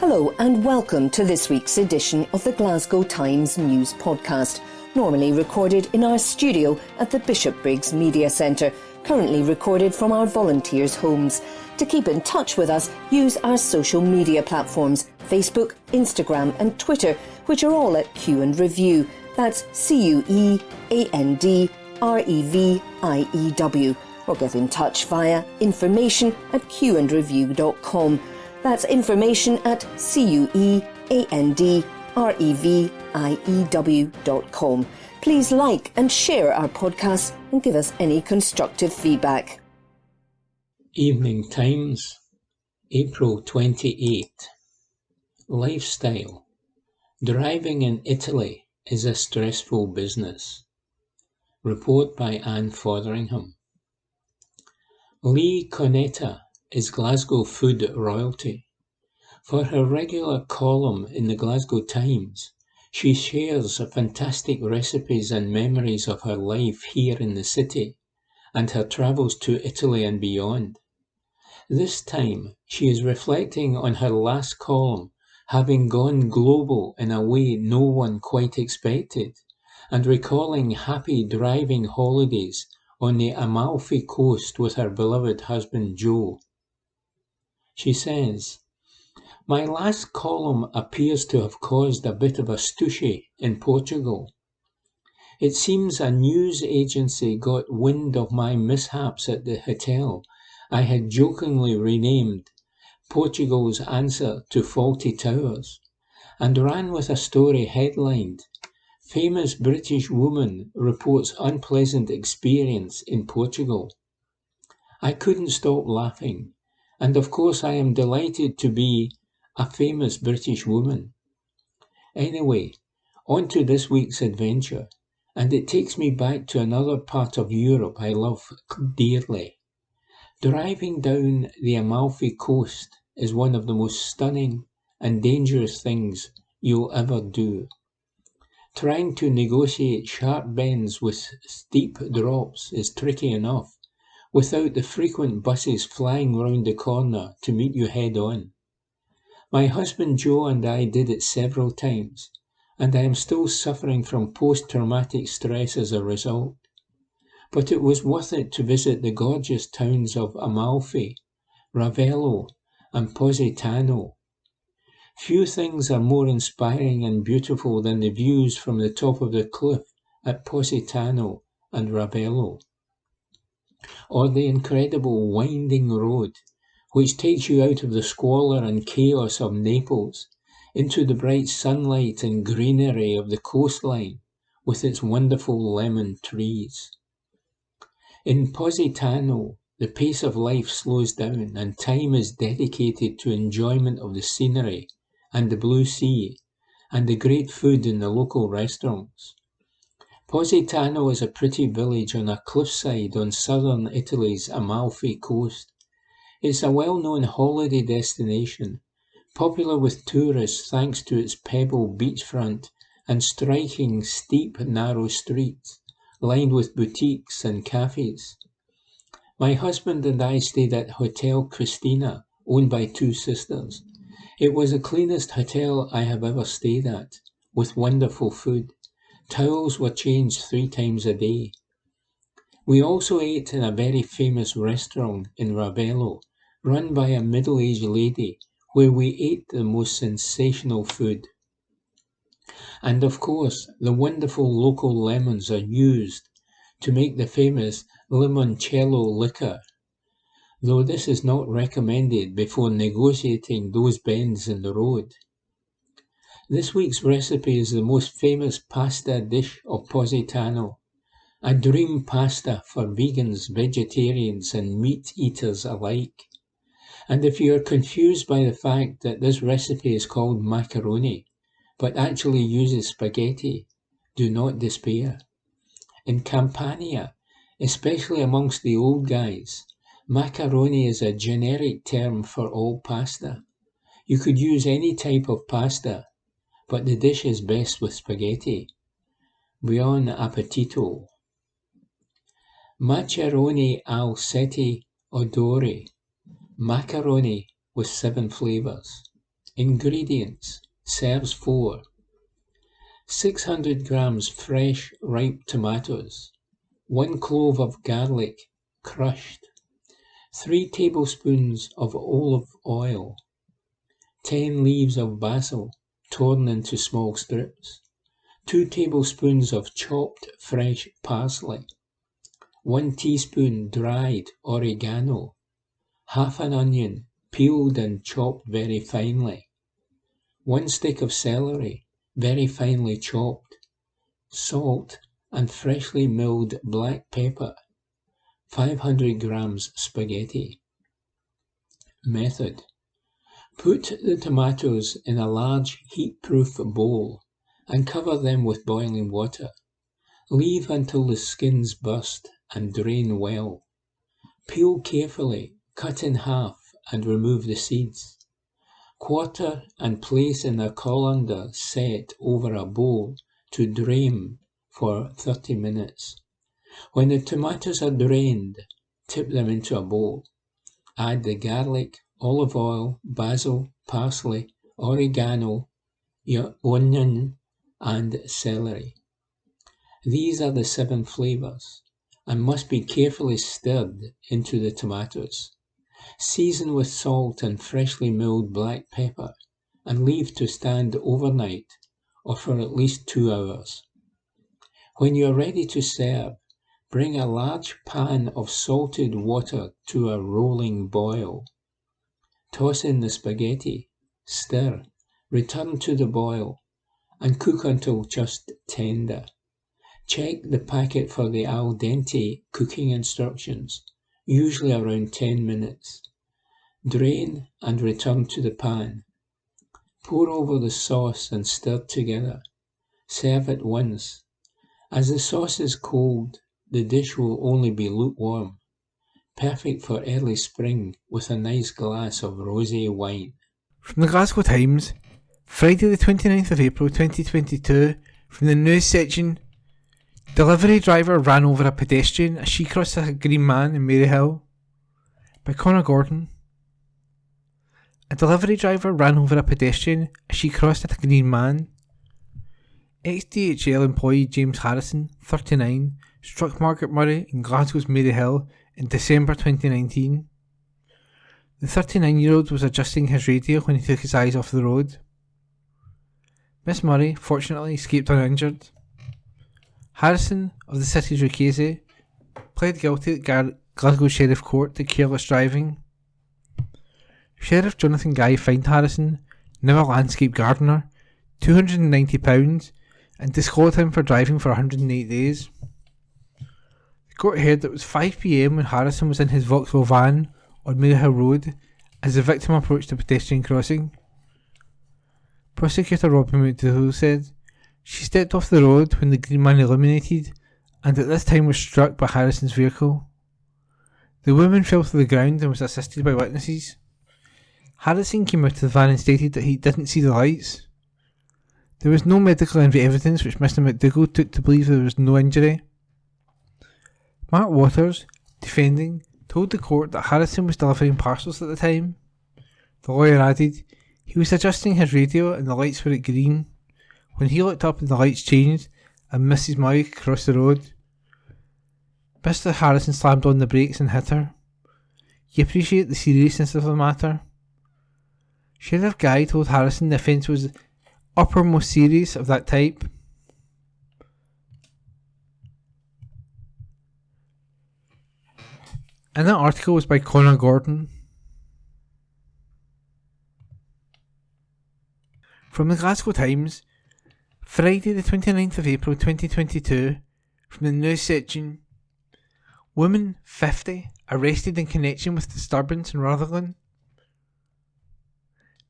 Hello and welcome to this week's edition of the Glasgow Times News Podcast, normally recorded in our studio at the Bishopbriggs Media Centre, currently recorded from our volunteers' homes. To keep in touch with us, use our social media platforms, Facebook, Instagram and Twitter, which are all at Q and Review. That's CUEANDREVIEW. Or get in touch via information@qandreview.com. That's information at CUEANDREVIEW.com. Please like and share our podcast and give us any constructive feedback. Evening Times, April 28. Lifestyle. Driving in Italy is a stressful business. Report by Anne Fotheringham. Lee Conetta is Glasgow food royalty. For her regular column in the Glasgow Times, she shares fantastic recipes and memories of her life here in the city and her travels to Italy and beyond. This time, she is reflecting on her last column, having gone global in a way no one quite expected, and recalling happy driving holidays on the Amalfi Coast with her beloved husband Joe. She says, "My last column appears to have caused a bit of a stooshy in Portugal. It seems a news agency got wind of my mishaps at the hotel I had jokingly renamed Portugal's Answer to Faulty Towers, and ran with a story headlined, 'Famous British Woman Reports Unpleasant Experience in Portugal.' I couldn't stop laughing, and of course I am delighted to be a famous British woman. Anyway, on to this week's adventure, and it takes me back to another part of Europe I love dearly. Driving down the Amalfi Coast is one of the most stunning and dangerous things you'll ever do. Trying to negotiate sharp bends with steep drops is tricky enough, without the frequent buses flying round the corner to meet you head on. My husband Joe and I did it several times, and I am still suffering from post-traumatic stress as a result. But it was worth it to visit the gorgeous towns of Amalfi, Ravello and Positano. Few things are more inspiring and beautiful than the views from the top of the cliff at Positano and Ravello, or the incredible winding road which takes you out of the squalor and chaos of Naples into the bright sunlight and greenery of the coastline with its wonderful lemon trees. In Positano, the pace of life slows down and time is dedicated to enjoyment of the scenery and the blue sea and the great food in the local restaurants. Positano is a pretty village on a cliffside on southern Italy's Amalfi Coast. It's a well-known holiday destination, popular with tourists thanks to its pebble beachfront and striking steep, narrow streets, lined with boutiques and cafes. My husband and I stayed at Hotel Christina, owned by two sisters. It was the cleanest hotel I have ever stayed at, with wonderful food. Towels were changed 3 times a day. We also ate in a very famous restaurant in Ravello, run by a middle-aged lady, where we ate the most sensational food. And of course, the wonderful local lemons are used to make the famous limoncello liquor, though this is not recommended before negotiating those bends in the road. This week's recipe is the most famous pasta dish of Positano, a dream pasta for vegans, vegetarians and meat eaters alike. And if you are confused by the fact that this recipe is called macaroni, but actually uses spaghetti, do not despair. In Campania, especially amongst the old guys, macaroni is a generic term for all pasta. You could use any type of pasta, but the dish is best with spaghetti. Buon appetito. Macaroni al 7 odori. Macaroni with 7 flavors. Ingredients. Serves 4. 600 grams fresh ripe tomatoes. 1 clove of garlic, crushed. 3 tablespoons of olive oil. 10 leaves of basil, torn into small strips. 2 tablespoons of chopped fresh parsley. 1 teaspoon dried oregano. Half an onion, peeled and chopped very finely. 1 stick of celery, very finely chopped. Salt and freshly milled black pepper. 500 grams spaghetti. Method. Put the tomatoes in a large heat-proof bowl and cover them with boiling water. Leave until the skins burst and drain well. Peel carefully, cut in half and remove the seeds. Quarter and place in a colander set over a bowl to drain for 30 minutes. When the tomatoes are drained, tip them into a bowl. Add the garlic, olive oil, basil, parsley, oregano, onion, and celery. These are the 7 flavors and must be carefully stirred into the tomatoes. Season with salt and freshly milled black pepper and leave to stand overnight or for at least 2 hours. When you are ready to serve, bring a large pan of salted water to a rolling boil. Toss in the spaghetti, stir, return to the boil, and cook until just tender. Check the packet for the al dente cooking instructions, usually around 10 minutes. Drain and return to the pan. Pour over the sauce and stir together. Serve at once. As the sauce is cold, the dish will only be lukewarm. Perfect for early spring with a nice glass of rosé wine. From the Glasgow Times, Friday the 29th of April 2022, from the news section, delivery driver ran over a pedestrian as she crossed a green man in Maryhill. By Connor Gordon. A delivery driver ran over a pedestrian as she crossed a green man. Ex-DHL employee James Harrison, 39, struck Margaret Murray in Glasgow's Maryhill in December 2019. The 39-year-old was adjusting his radio when he took his eyes off the road. Miss Murray, fortunately, escaped uninjured. Harrison, of the city's Rukese, pled guilty at Glasgow Sheriff Court to careless driving. Sheriff Jonathan Guy fined Harrison, now a landscape gardener, £290 and disclosed him for driving for 108 days. The court heard that it was 5 p.m. when Harrison was in his Vauxhall van on Maryhill Road as the victim approached the pedestrian crossing. Prosecutor Robin McDougall said, "She stepped off the road when the green man illuminated and at this time was struck by Harrison's vehicle. The woman fell to the ground and was assisted by witnesses. Harrison came out of the van and stated that he didn't see the lights. There was no medical evidence which Mr McDougall took to believe there was no injury." Mark Waters, defending, told the court that Harrison was delivering parcels at the time. The lawyer added, "He was adjusting his radio and the lights were at green. When he looked up and the lights changed and Mrs Murray crossed the road. Mr Harrison slammed on the brakes and hit her. You appreciate the seriousness of the matter." Sheriff Guy told Harrison the offence was uppermost serious of that type. And that article was by Connor Gordon. From the Glasgow Times, Friday the 29th of April 2022, from the news section, woman 50 arrested in connection with disturbance in Rutherglen.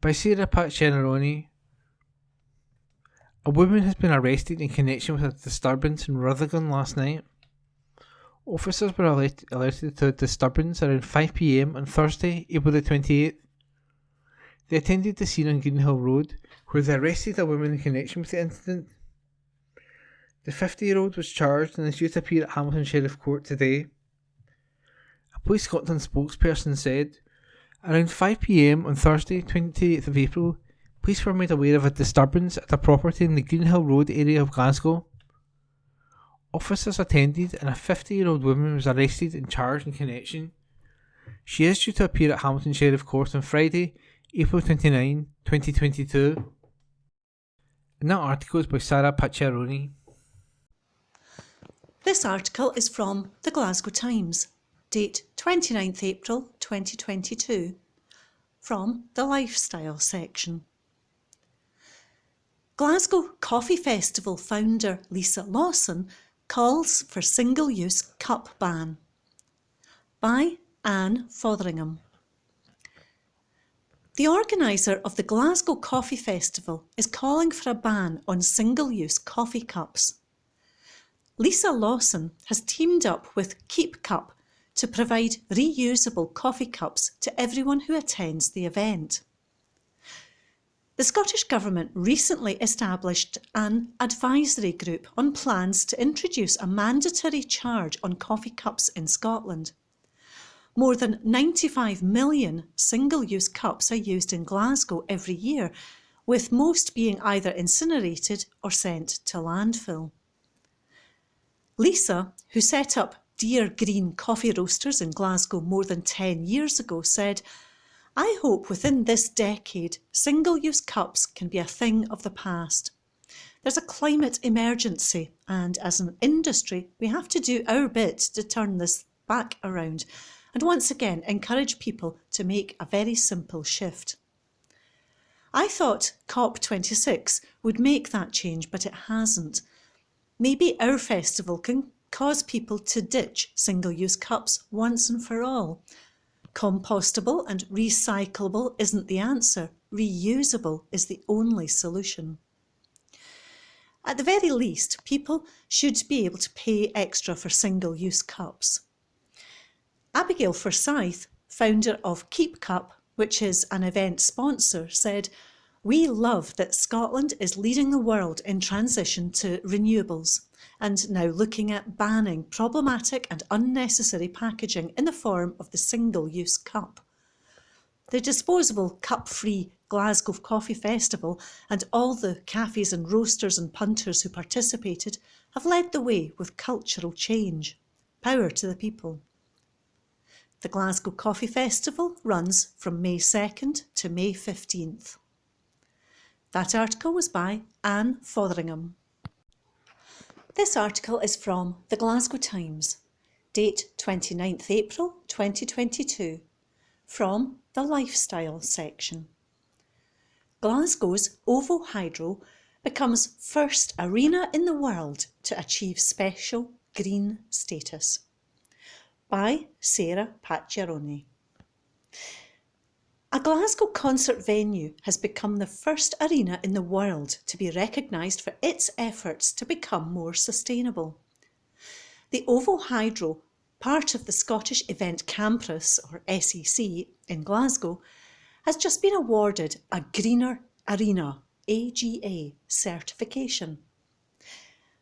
By Sarah Pacianaroni. A woman has been arrested in connection with a disturbance in Rutherglen last night. Officers were alerted to a disturbance around 5 p.m. on Thursday, April the 28th. They attended the scene on Greenhill Road, where they arrested a woman in connection with the incident. The 50-year-old was charged and is due to appear at Hamilton Sheriff Court today. A Police Scotland spokesperson said, around 5 p.m. on Thursday, 28th of April, police were made aware of a disturbance at a property in the Greenhill Road area of Glasgow. Officers attended and a 50-year-old woman was arrested and charged in connection. She is due to appear at Hamilton Sheriff Court on Friday, April 29, 2022. And that article is by Sarah Pacciaroni. This article is from the Glasgow Times, date 29th April 2022, from the Lifestyle section. Glasgow Coffee Festival founder Lisa Lawson calls for single-use cup ban. By Anne Fotheringham. The organiser of the Glasgow Coffee Festival is calling for a ban on single-use coffee cups. Lisa Lawson has teamed up with Keep Cup to provide reusable coffee cups to everyone who attends the event. The Scottish Government recently established an advisory group on plans to introduce a mandatory charge on coffee cups in Scotland. More than 95 million single-use cups are used in Glasgow every year, with most being either incinerated or sent to landfill. Lisa, who set up Dear Green Coffee Roasters in Glasgow more than 10 years ago, said, "I hope within this decade, single-use cups can be a thing of the past. There's a climate emergency, and as an industry, we have to do our bit to turn this back around and once again encourage people to make a very simple shift." I thought COP26 would make that change, but it hasn't. Maybe our festival can cause people to ditch single-use cups once and for all. Compostable and recyclable isn't the answer. Reusable is the only solution. At the very least, people should be able to pay extra for single-use cups. Abigail Forsyth, founder of Keep Cup, which is an event sponsor, said, "We love that Scotland is leading the world in transition to renewables and now looking at banning problematic and unnecessary packaging in the form of the single-use cup. The disposable cup-free Glasgow Coffee Festival and all the cafes and roasters and punters who participated have led the way with cultural change. Power to the people." The Glasgow Coffee Festival runs from May 2nd to May 15th. That article was by Anne Fotheringham. This article is from the Glasgow Times, date 29th April 2022, from the Lifestyle section. Glasgow's OVO Hydro becomes first arena in the world to achieve special green status. By Sarah Pacciaroni. A Glasgow concert venue has become the first arena in the world to be recognised for its efforts to become more sustainable. The OVO Hydro, part of the Scottish Event Campus, or SEC, in Glasgow, has just been awarded a Greener Arena, AGA, certification.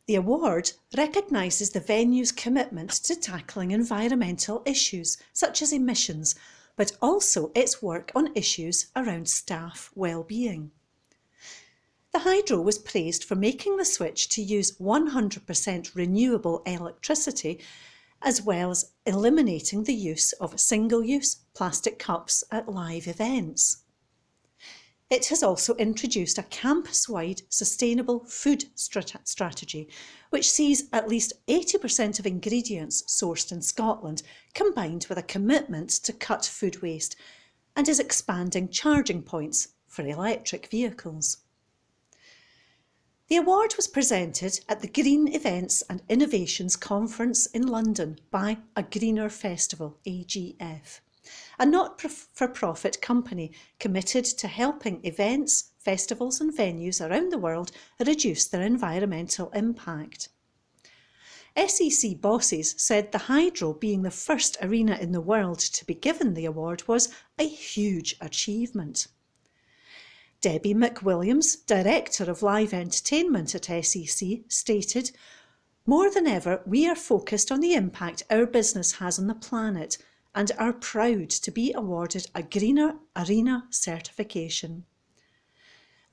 The award recognises the venue's commitment to tackling environmental issues such as emissions, but also its work on issues around staff well-being. The Hydro was praised for making the switch to use 100% renewable electricity, as well as eliminating the use of single-use plastic cups at live events. It has also introduced a campus-wide sustainable food strategy, which sees at least 80% of ingredients sourced in Scotland, combined with a commitment to cut food waste, and is expanding charging points for electric vehicles. The award was presented at the Green Events and Innovations Conference in London by A Greener Festival, AGF, a not-for-profit company committed to helping events, festivals and venues around the world reduce their environmental impact. SEC bosses said the Hydro being the first arena in the world to be given the award was a huge achievement. Debbie McWilliams, Director of Live Entertainment at SEC, stated, "More than ever, we are focused on the impact our business has on the planet and are proud to be awarded a Greener Arena certification."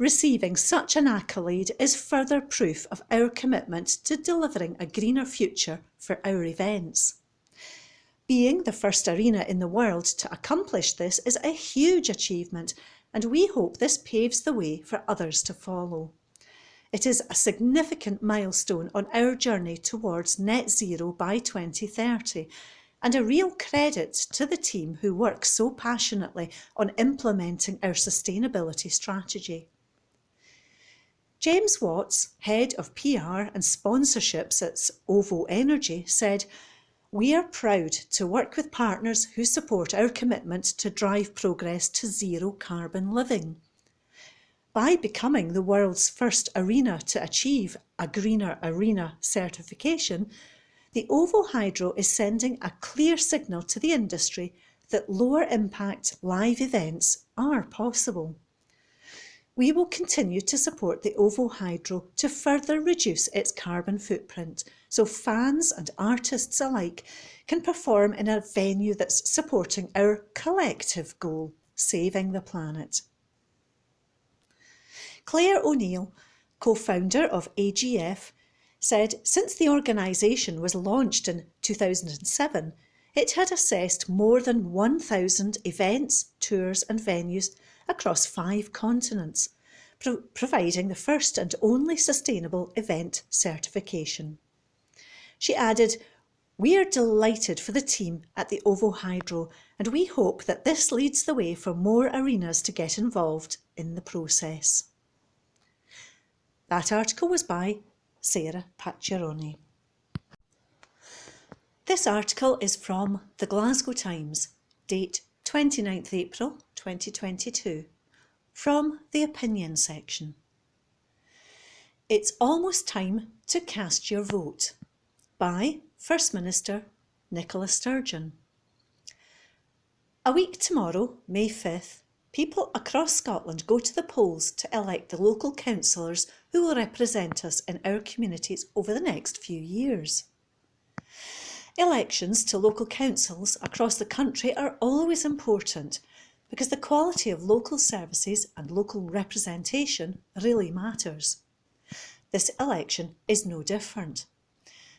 Receiving such an accolade is further proof of our commitment to delivering a greener future for our events. Being the first arena in the world to accomplish this is a huge achievement, and we hope this paves the way for others to follow. It is a significant milestone on our journey towards net zero by 2030, and a real credit to the team who work so passionately on implementing our sustainability strategy. James Watts, Head of PR and Sponsorships at OVO Energy, said, "We are proud to work with partners who support our commitment to drive progress to zero carbon living. By becoming the world's first arena to achieve a Greener Arena certification, the OVO Hydro is sending a clear signal to the industry that lower impact live events are possible. We will continue to support the OVO Hydro to further reduce its carbon footprint, so fans and artists alike can perform in a venue that's supporting our collective goal, saving the planet." Claire O'Neill, co-founder of AGF, said since the organisation was launched in 2007, it had assessed more than 1,000 events, tours and venues across 5 continents, providing the first and only sustainable event certification. She added, "We are delighted for the team at the OVO Hydro, and we hope that this leads the way for more arenas to get involved in the process." That article was by Sarah Pacciaroni. This article is from the Glasgow Times, date 29th April 2022, from the opinion section. "It's almost time to cast your vote," by First Minister Nicola Sturgeon. A week tomorrow, May 5th, people across Scotland go to the polls to elect the local councillors who will represent us in our communities over the next few years. Elections to local councils across the country are always important because the quality of local services and local representation really matters. This election is no different.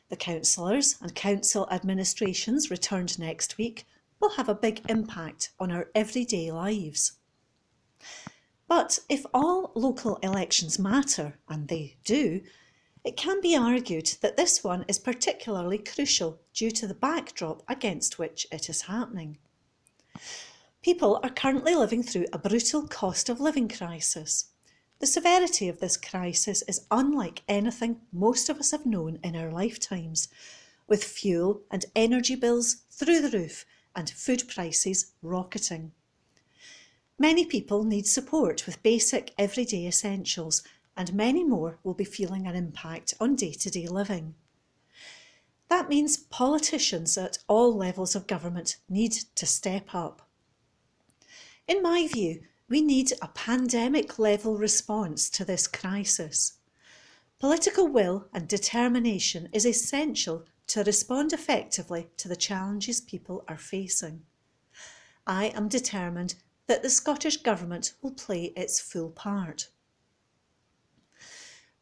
The councillors and council administrations returned next week will have a big impact on our everyday lives. But if all local elections matter, and they do, it can be argued that this one is particularly crucial due to the backdrop against which it is happening. People are currently living through a brutal cost of living crisis. The severity of this crisis is unlike anything most of us have known in our lifetimes, with fuel and energy bills through the roof and food prices rocketing. Many people need support with basic everyday essentials, and many more will be feeling an impact on day-to-day living. That means politicians at all levels of government need to step up. In my view, we need a pandemic-level response to this crisis. Political will and determination is essential to respond effectively to the challenges people are facing. I am determined that the Scottish Government will play its full part.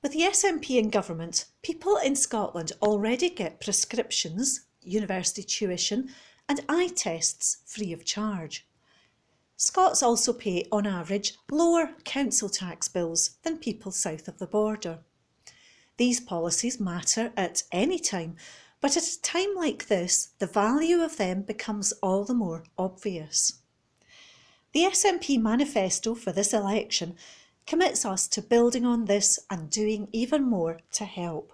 With the SNP in government, people in Scotland already get prescriptions, university tuition and eye tests free of charge. Scots also pay, on average, lower council tax bills than people south of the border. These policies matter at any time, but at a time like this, the value of them becomes all the more obvious. The SNP manifesto for this election commits us to building on this and doing even more to help.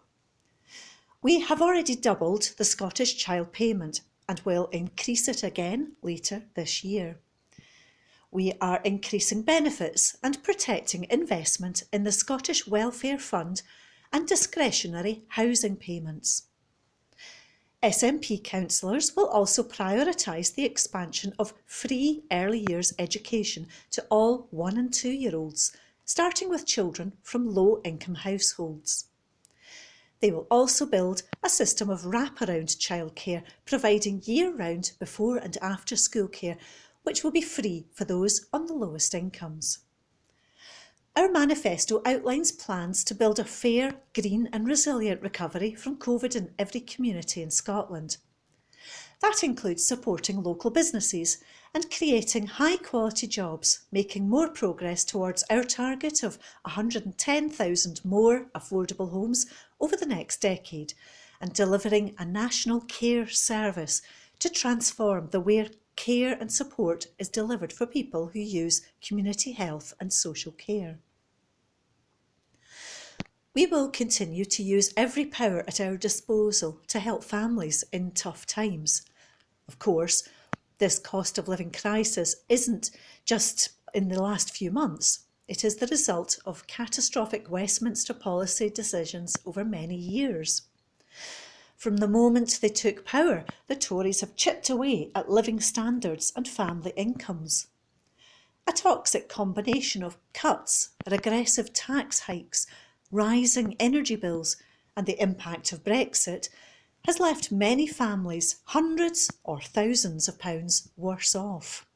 We have already doubled the Scottish Child Payment and will increase it again later this year. We are increasing benefits and protecting investment in the Scottish Welfare Fund and discretionary housing payments. SNP councillors will also prioritise the expansion of free early years education to all 1- and 2-year-olds, starting with children from low-income households. They will also build a system of wraparound childcare, providing year-round before and after school care, which will be free for those on the lowest incomes. Our manifesto outlines plans to build a fair, green and resilient recovery from COVID in every community in Scotland. That includes supporting local businesses and creating high-quality jobs, making more progress towards our target of 110,000 more affordable homes over the next decade, and delivering a national care service to transform the way care and support is delivered for people who use community health and social care. We will continue to use every power at our disposal to help families in tough times. Of course, this cost of living crisis isn't just in the last few months. It is the result of catastrophic Westminster policy decisions over many years. From the moment they took power, the Tories have chipped away at living standards and family incomes. A toxic combination of cuts, regressive tax hikes, rising energy bills and the impact of Brexit has left many families hundreds or thousands of pounds worse off.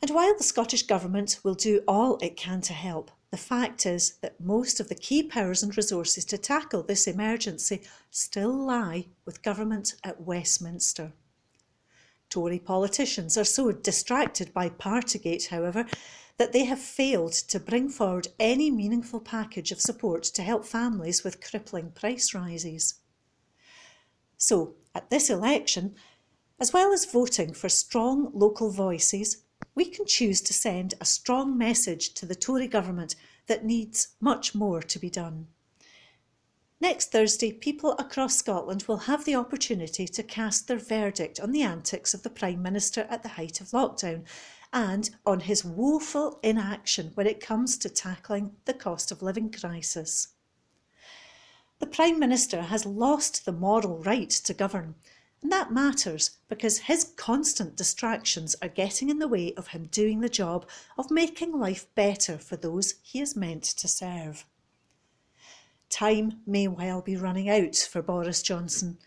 And while the Scottish Government will do all it can to help, the fact is that most of the key powers and resources to tackle this emergency still lie with government at Westminster. Tory politicians are so distracted by Partygate, however, that they have failed to bring forward any meaningful package of support to help families with crippling price rises. So, at this election, as well as voting for strong local voices, we can choose to send a strong message to the Tory government that needs much more to be done. Next Thursday, people across Scotland will have the opportunity to cast their verdict on the antics of the Prime Minister at the height of lockdown and on his woeful inaction when it comes to tackling the cost of living crisis. The Prime Minister has lost the moral right to govern, and that matters because his constant distractions are getting in the way of him doing the job of making life better for those he is meant to serve. Time may well be running out for Boris Johnson,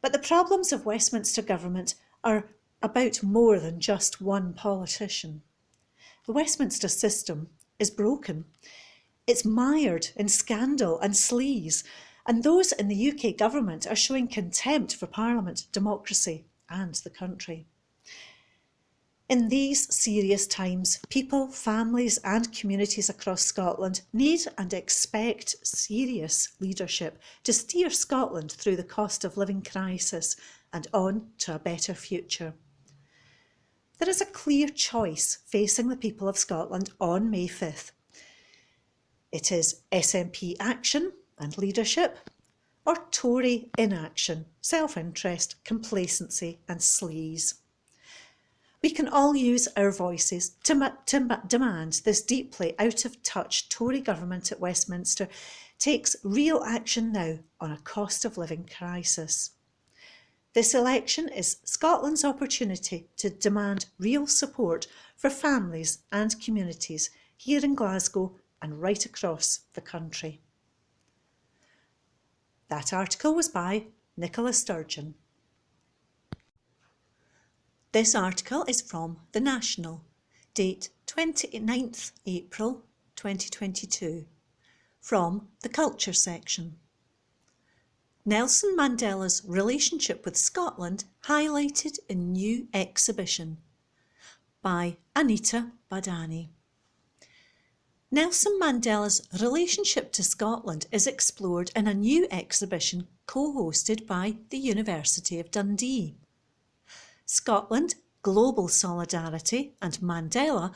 but the problems of Westminster government are about more than just one politician. The Westminster system is broken. It's mired in scandal and sleaze, and those in the UK government are showing contempt for Parliament, democracy and the country. In these serious times, people, families and communities across Scotland need and expect serious leadership to steer Scotland through the cost of living crisis and on to a better future. There is a clear choice facing the people of Scotland on May 5th. It is SNP action and leadership, or Tory inaction, self-interest, complacency and sleaze. We can all use our voices to demand this deeply out-of-touch Tory government at Westminster takes real action now on a cost of living crisis. This election is Scotland's opportunity to demand real support for families and communities here in Glasgow and right across the country. That article was by Nicola Sturgeon. This article is from The National, date 29th April 2022, from the Culture section. Nelson Mandela's relationship with Scotland highlighted in new exhibition, by Anita Badani. Nelson Mandela's relationship to Scotland is explored in a new exhibition co-hosted by the University of Dundee. Scotland, Global Solidarity and Mandela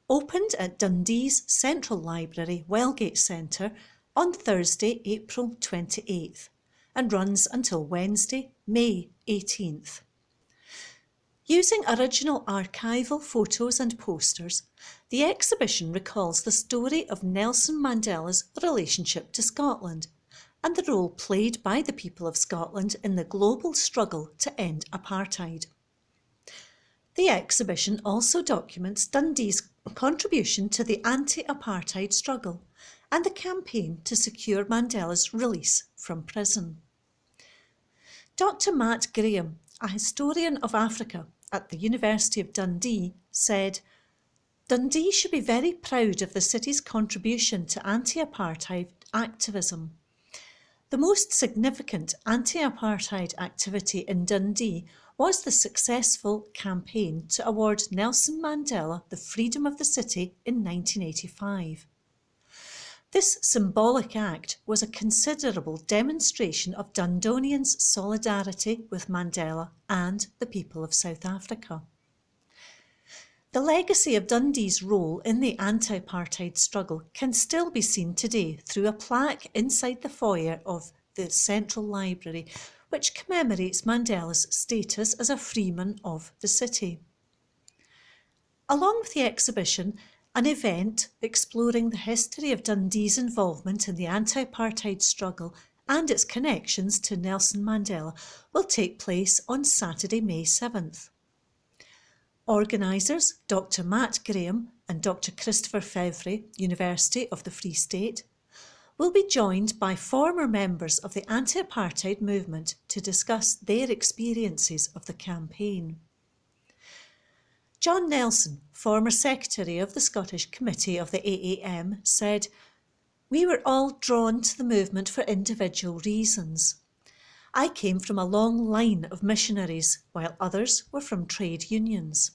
opened at Dundee's Central Library Wellgate Centre on Thursday, April 28th and runs until Wednesday, May 18th. Using original archival photos and posters, the exhibition recalls the story of Nelson Mandela's relationship to Scotland and the role played by the people of Scotland in the global struggle to end apartheid. The exhibition also documents Dundee's contribution to the anti-apartheid struggle and the campaign to secure Mandela's release from prison. Dr. Matt Graham, a historian of Africa at the University of Dundee, said, Dundee should be very proud of the city's contribution to anti-apartheid activism. The most significant anti-apartheid activity in Dundee was the successful campaign to award Nelson Mandela the freedom of the city in 1985. This symbolic act was a considerable demonstration of Dundonians' solidarity with Mandela and the people of South Africa. The legacy of Dundee's role in the anti-apartheid struggle can still be seen today through a plaque inside the foyer of the Central Library, which commemorates Mandela's status as a freeman of the city. Along with the exhibition, an event exploring the history of Dundee's involvement in the anti-apartheid struggle and its connections to Nelson Mandela will take place on Saturday, May 7th. Organisers Dr. Matt Graham and Dr. Christopher Fevre, University of the Free State, will be joined by former members of the anti-apartheid movement to discuss their experiences of the campaign. John Nelson, former secretary of the Scottish Committee of the AAM, said, "We were all drawn to the movement for individual reasons. I came from a long line of missionaries, while others were from trade unions.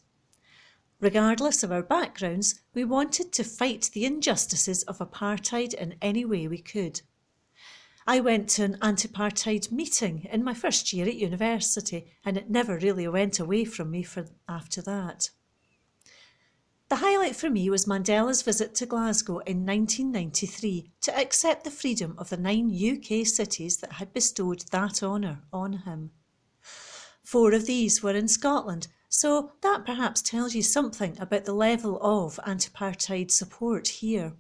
Regardless of our backgrounds, we wanted to fight the injustices of apartheid in any way we could. I went to an anti-apartheid meeting in my first year at university, and it never really went away from me after that." The highlight for me was Mandela's visit to Glasgow in 1993 to accept the freedom of the 9 UK cities that had bestowed that honour on him. 4 of these were in Scotland, so that perhaps tells you something about the level of anti-apartheid support here.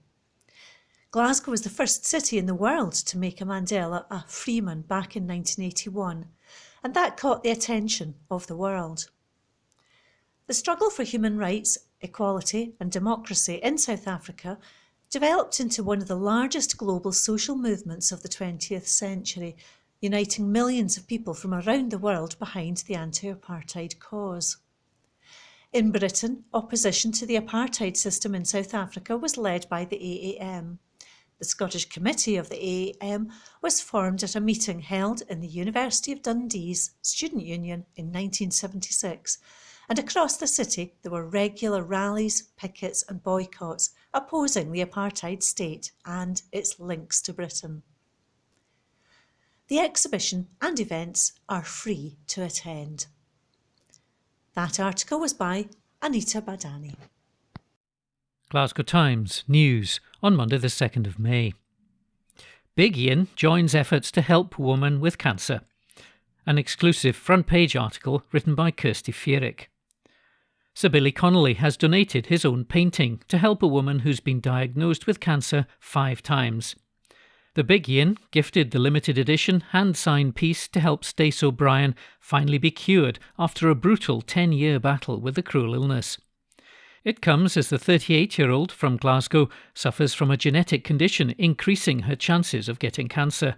Glasgow was the first city in the world to make a Mandela a freeman back in 1981, and that caught the attention of the world. The struggle for human rights, equality and democracy in South Africa developed into one of the largest global social movements of the 20th century, uniting millions of people from around the world behind the anti-apartheid cause. In Britain, opposition to the apartheid system in South Africa was led by the AAM. The Scottish Committee of the AAM was formed at a meeting held in the University of Dundee's Student Union in 1976, and across the city there were regular rallies, pickets and boycotts opposing the apartheid state and its links to Britain. The exhibition and events are free to attend. That article was by Anita Badani. Glasgow Times News on Monday the 2nd of May. Big Ian joins efforts to help woman with cancer. An exclusive front page article written by Kirsty Fierick. Sir Billy Connolly has donated his own painting to help a woman who's been diagnosed with cancer 5 times. The Big Ian gifted the limited edition hand-signed piece to help Stace O'Brien finally be cured after a brutal 10-year battle with a cruel illness. It comes as the 38-year-old from Glasgow suffers from a genetic condition increasing her chances of getting cancer.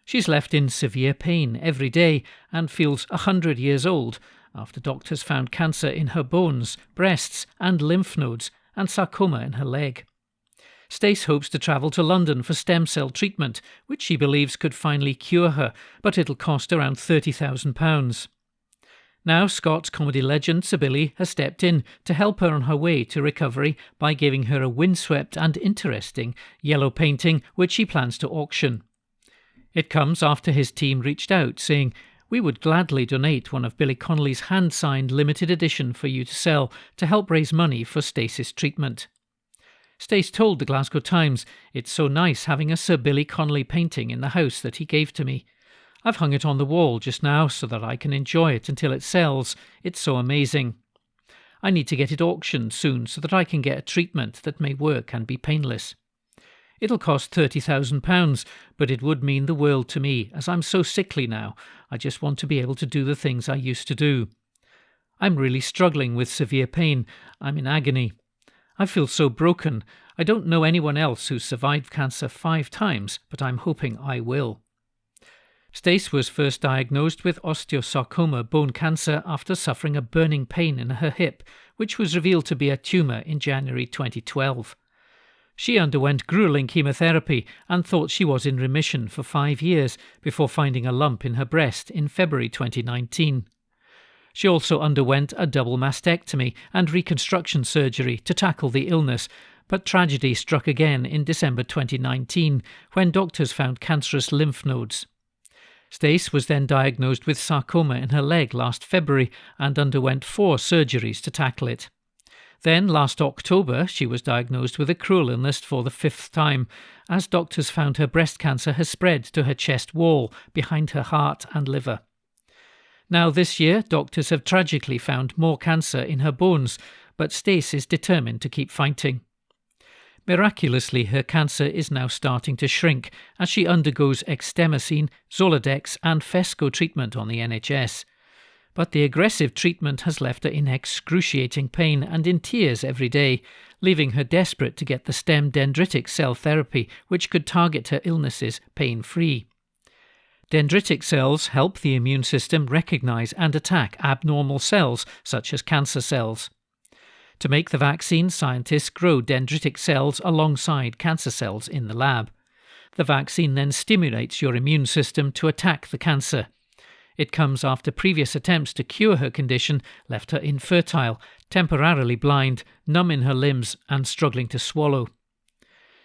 She's left in severe pain every day and feels 100 years old after doctors found cancer in her bones, breasts and lymph nodes and sarcoma in her leg. Stace hopes to travel to London for stem cell treatment, which she believes could finally cure her, but it'll cost around £30,000. Now Scots comedy legend Sir Billy has stepped in to help her on her way to recovery by giving her a windswept and interesting yellow painting which she plans to auction. It comes after his team reached out saying, "We would gladly donate one of Billy Connolly's hand-signed limited edition for you to sell to help raise money for Stace's treatment." Stace told the Glasgow Times, "It's so nice having a Sir Billy Connolly painting in the house that he gave to me. I've hung it on the wall just now so that I can enjoy it until it sells. It's so amazing. I need to get it auctioned soon so that I can get a treatment that may work and be painless. It'll cost £30,000, but it would mean the world to me as I'm so sickly now. I just want to be able to do the things I used to do. I'm really struggling with severe pain. I'm in agony. I feel so broken. I don't know anyone else who's survived cancer 5 times, but I'm hoping I will." Stace was first diagnosed with osteosarcoma bone cancer after suffering a burning pain in her hip, which was revealed to be a tumour in January 2012. She underwent gruelling chemotherapy and thought she was in remission for 5 years before finding a lump in her breast in February 2019. She also underwent a double mastectomy and reconstruction surgery to tackle the illness, but tragedy struck again in December 2019 when doctors found cancerous lymph nodes. Stace was then diagnosed with sarcoma in her leg last February and underwent 4 surgeries to tackle it. Then, last October, she was diagnosed with a cruel illness for the 5th time, as doctors found her breast cancer has spread to her chest wall, behind her heart and liver. Now this year, doctors have tragically found more cancer in her bones, but Stace is determined to keep fighting. Miraculously, her cancer is now starting to shrink as she undergoes extemacine, Zoladex and Phesgo treatment on the NHS. But the aggressive treatment has left her in excruciating pain and in tears every day, leaving her desperate to get the stem dendritic cell therapy, which could target her illnesses pain-free. Dendritic cells help the immune system recognise and attack abnormal cells, such as cancer cells. To make the vaccine, scientists grow dendritic cells alongside cancer cells in the lab. The vaccine then stimulates your immune system to attack the cancer. It comes after previous attempts to cure her condition left her infertile, temporarily blind, numb in her limbs and struggling to swallow.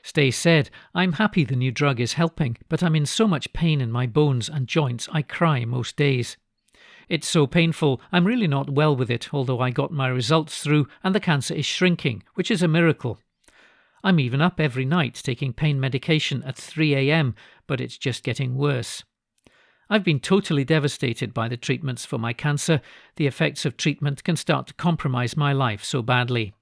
Stace said, "I'm happy the new drug is helping, but I'm in so much pain in my bones and joints I cry most days. It's so painful, I'm really not well with it, although I got my results through and the cancer is shrinking, which is a miracle. I'm even up every night taking pain medication at 3 a.m, but it's just getting worse. I've been totally devastated by the treatments for my cancer. The effects of treatment can start to compromise my life so badly."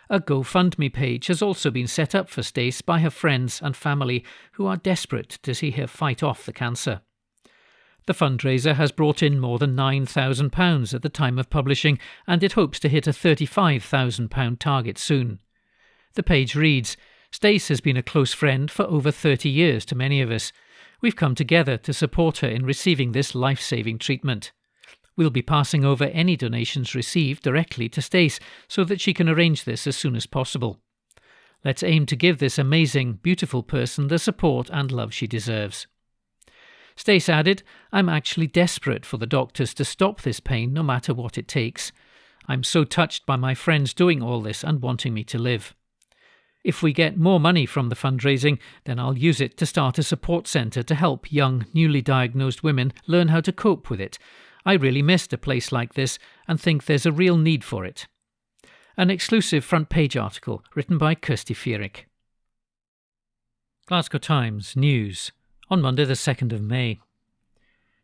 A GoFundMe page has also been set up for Stace by her friends and family who are desperate to see her fight off the cancer. The fundraiser has brought in more than £9,000 at the time of publishing, and it hopes to hit a £35,000 target soon. The page reads, "Stace has been a close friend for over 30 years to many of us. We've come together to support her in receiving this life-saving treatment. We'll be passing over any donations received directly to Stace so that she can arrange this as soon as possible. Let's aim to give this amazing, beautiful person the support and love she deserves." Stace added, "I'm actually desperate for the doctors to stop this pain no matter what it takes. I'm so touched by my friends doing all this and wanting me to live. If we get more money from the fundraising, then I'll use it to start a support centre to help young, newly diagnosed women learn how to cope with it. I really missed a place like this and think there's a real need for it." An exclusive front page article written by Kirsty Fierig. Glasgow Times News on Monday the 2nd of May.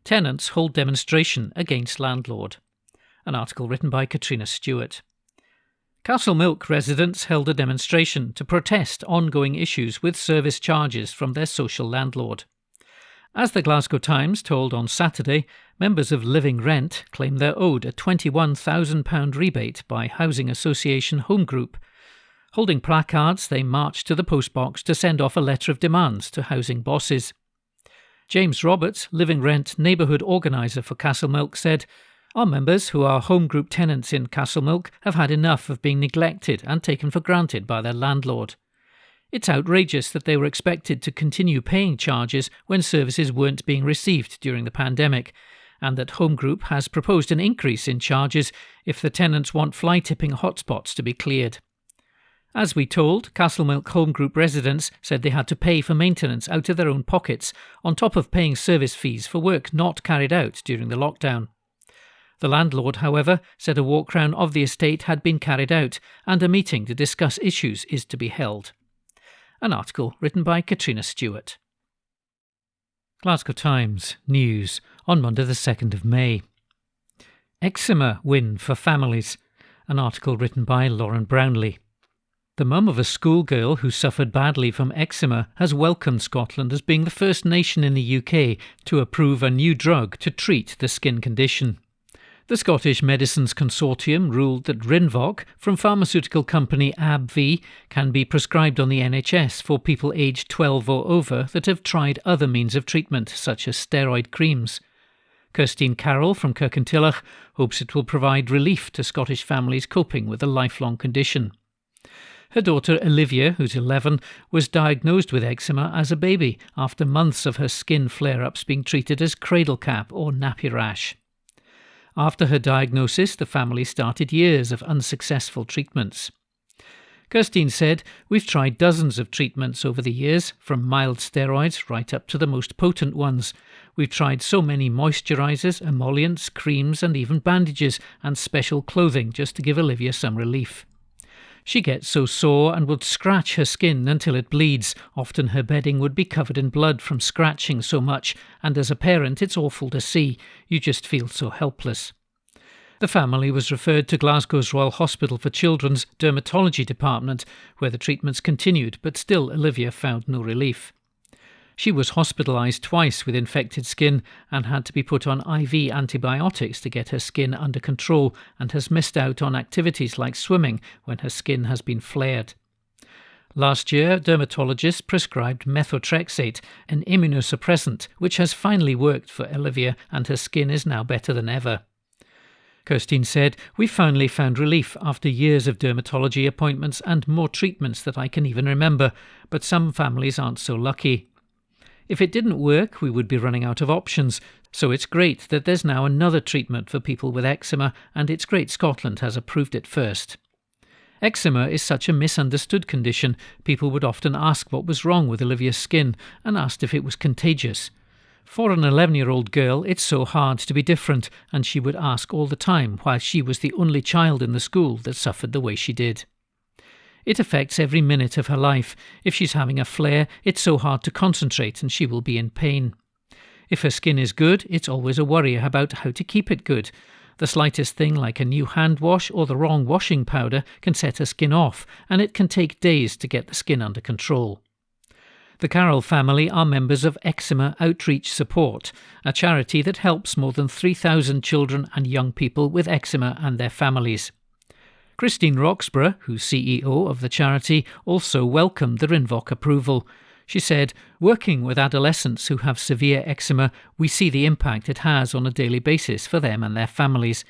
Tenants hold demonstration against landlord. An article written by Katrina Stewart. Castlemilk residents held a demonstration to protest ongoing issues with service charges from their social landlord. As the Glasgow Times told on Saturday, members of Living Rent claim they're owed a £21,000 rebate by housing association Home Group. Holding placards, they marched to the postbox to send off a letter of demands to housing bosses. James Roberts, Living Rent neighbourhood organiser for Castlemilk, said, "Our members, who are Home Group tenants in Castlemilk, have had enough of being neglected and taken for granted by their landlord. It's outrageous that they were expected to continue paying charges when services weren't being received during the pandemic, and that Home Group has proposed an increase in charges if the tenants want fly-tipping hotspots to be cleared." As we told, Castlemilk Home Group residents said they had to pay for maintenance out of their own pockets, on top of paying service fees for work not carried out during the lockdown. The landlord, however, said a walk-round of the estate had been carried out and a meeting to discuss issues is to be held. An article written by Katrina Stewart. Glasgow Times News on Monday the 2nd of May. Eczema win for families. An article written by Lauren Brownlee. The mum of a schoolgirl who suffered badly from eczema has welcomed Scotland as being the first nation in the UK to approve a new drug to treat the skin condition. The Scottish Medicines Consortium ruled that Rinvoq from pharmaceutical company AbbVie can be prescribed on the NHS for people aged 12 or over that have tried other means of treatment, such as steroid creams. Kirstine Carroll from Kirkintilloch hopes it will provide relief to Scottish families coping with a lifelong condition. Her daughter Olivia, who's 11, was diagnosed with eczema as a baby after months of her skin flare-ups being treated as cradle cap or nappy rash. After her diagnosis, the family started years of unsuccessful treatments. Kirstine said, "We've tried dozens of treatments over the years, from mild steroids right up to the most potent ones. We've tried so many moisturisers, emollients, creams and even bandages and special clothing just to give Olivia some relief. She gets so sore and would scratch her skin until it bleeds. Often her bedding would be covered in blood from scratching so much, and as a parent it's awful to see. You just feel so helpless." The family was referred to Glasgow's Royal Hospital for Children's dermatology department, where the treatments continued, but still Olivia found no relief. She was hospitalised twice with infected skin and had to be put on IV antibiotics to get her skin under control, and has missed out on activities like swimming when her skin has been flared. Last year, dermatologists prescribed methotrexate, an immunosuppressant, which has finally worked for Olivia, and her skin is now better than ever. Kirstine said, "We finally found relief after years of dermatology appointments and more treatments that I can even remember, but some families aren't so lucky. If it didn't work, we would be running out of options, so it's great that there's now another treatment for people with eczema, and it's great Scotland has approved it first." Eczema is such a misunderstood condition. People would often ask what was wrong with Olivia's skin and asked if it was contagious. For an 11-year-old girl, it's so hard to be different, and she would ask all the time why she was the only child in the school that suffered the way she did. It affects every minute of her life. If she's having a flare, it's so hard to concentrate and she will be in pain. If her skin is good, it's always a worry about how to keep it good. The slightest thing like a new hand wash or the wrong washing powder can set her skin off, and it can take days to get the skin under control. The Carroll family are members of Eczema Outreach Support, a charity that helps more than 3,000 children and young people with eczema and their families. Christine Roxburgh, who's CEO of the charity, also welcomed the Rinvoq approval. She said, "Working with adolescents who have severe eczema, we see the impact it has on a daily basis for them and their families.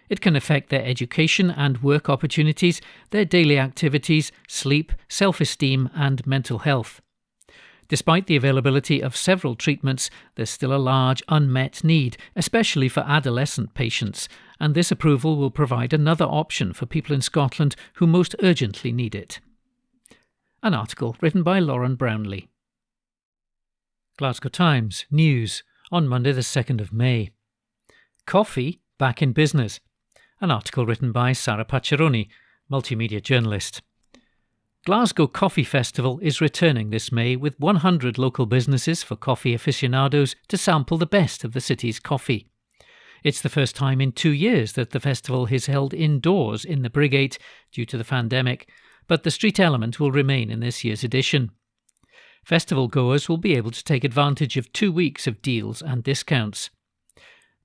It can affect their education and work opportunities, their daily activities, sleep, self-esteem and mental health." Despite the availability of several treatments, there's still a large unmet need, especially for adolescent patients, and this approval will provide another option for people in Scotland who most urgently need it. An article written by Lauren Brownlee. Glasgow Times News on Monday the 2nd of May. Coffee back in business. An article written by Sarah Pacciaroni, multimedia journalist. Glasgow Coffee Festival is returning this May with 100 local businesses for coffee aficionados to sample the best of the city's coffee. It's the first time in 2 years that the festival is held indoors in the Brigade due to the pandemic, but the street element will remain in this year's edition. Festival goers will be able to take advantage of 2 weeks of deals and discounts.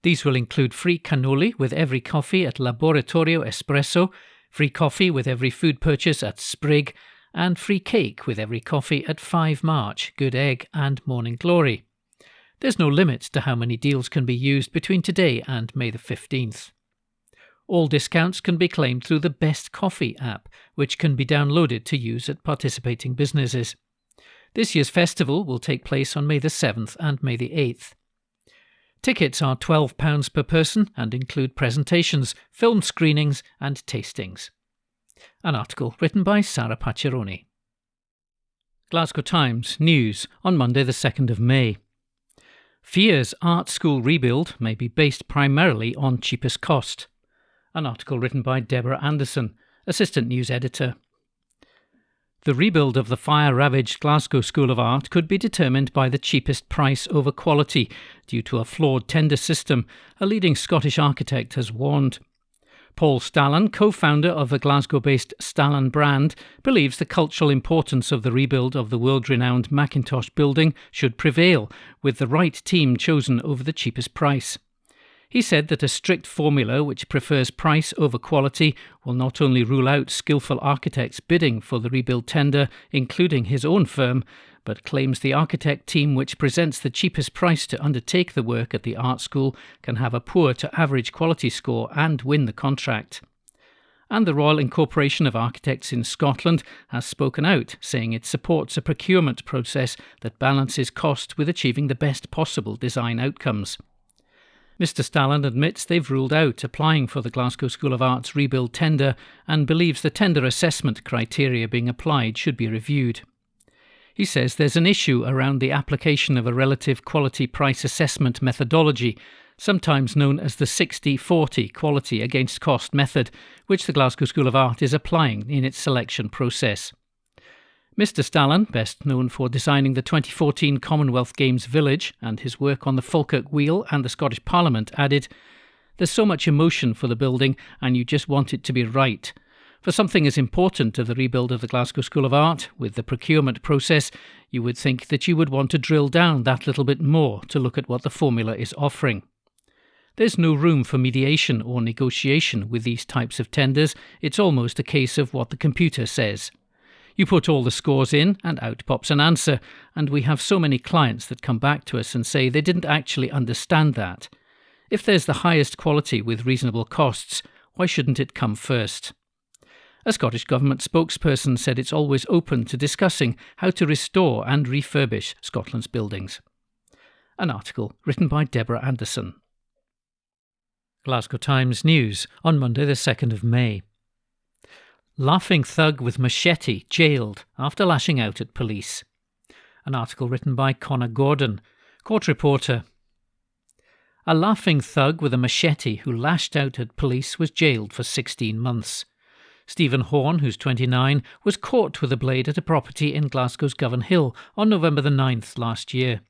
These will include free cannoli with every coffee at Laboratorio Espresso, free coffee with every food purchase at Sprig, and free cake with every coffee at 5 March, Good Egg and Morning Glory. There's no limit to how many deals can be used between today and May the 15th. All discounts can be claimed through the Best Coffee app, which can be downloaded to use at participating businesses. This year's festival will take place on May the 7th and May the 8th. Tickets are £12 per person and include presentations, film screenings and tastings. An article written by Sarah Pacciaroni. Glasgow Times News on Monday the 2nd of May. Fia's art school rebuild may be based primarily on cheapest cost. An article written by Deborah Anderson, assistant news editor. The rebuild of the fire-ravaged Glasgow School of Art could be determined by the cheapest price over quality due to a flawed tender system, a leading Scottish architect has warned. Paul Stallan, co-founder of the Glasgow-based Stallan brand, believes the cultural importance of the rebuild of the world-renowned Macintosh building should prevail, with the right team chosen over the cheapest price. He said that a strict formula which prefers price over quality will not only rule out skillful architects bidding for the rebuild tender, including his own firm, but claims the architect team which presents the cheapest price to undertake the work at the art school can have a poor to average quality score and win the contract. And the Royal Incorporation of Architects in Scotland has spoken out, saying it supports a procurement process that balances cost with achieving the best possible design outcomes. Mr Stallan admits they've ruled out applying for the Glasgow School of Art's rebuild tender and believes the tender assessment criteria being applied should be reviewed. He says there's an issue around the application of a relative quality price assessment methodology, sometimes known as the 60-40 quality against cost method, which the Glasgow School of Art is applying in its selection process. Mr Stallan, best known for designing the 2014 Commonwealth Games Village and his work on the Falkirk Wheel and the Scottish Parliament, added, "There's so much emotion for the building and you just want it to be right. For something as important as the rebuild of the Glasgow School of Art, with the procurement process, you would think that you would want to drill down that little bit more to look at what the formula is offering. There's no room for mediation or negotiation with these types of tenders. It's almost a case of what the computer says. You put all the scores in and out pops an answer, and we have so many clients that come back to us and say they didn't actually understand that. If there's the highest quality with reasonable costs, why shouldn't it come first?" A Scottish Government spokesperson said it's always open to discussing how to restore and refurbish Scotland's buildings. An article written by Deborah Anderson. Glasgow Times News on Monday the 2nd of May. Laughing thug with machete jailed after lashing out at police. An article written by Connor Gordon, court reporter. A laughing thug with a machete who lashed out at police was jailed for 16 months. Stephen Horn, who's 29, was caught with a blade at a property in Glasgow's Govan Hill on November the 9th last year.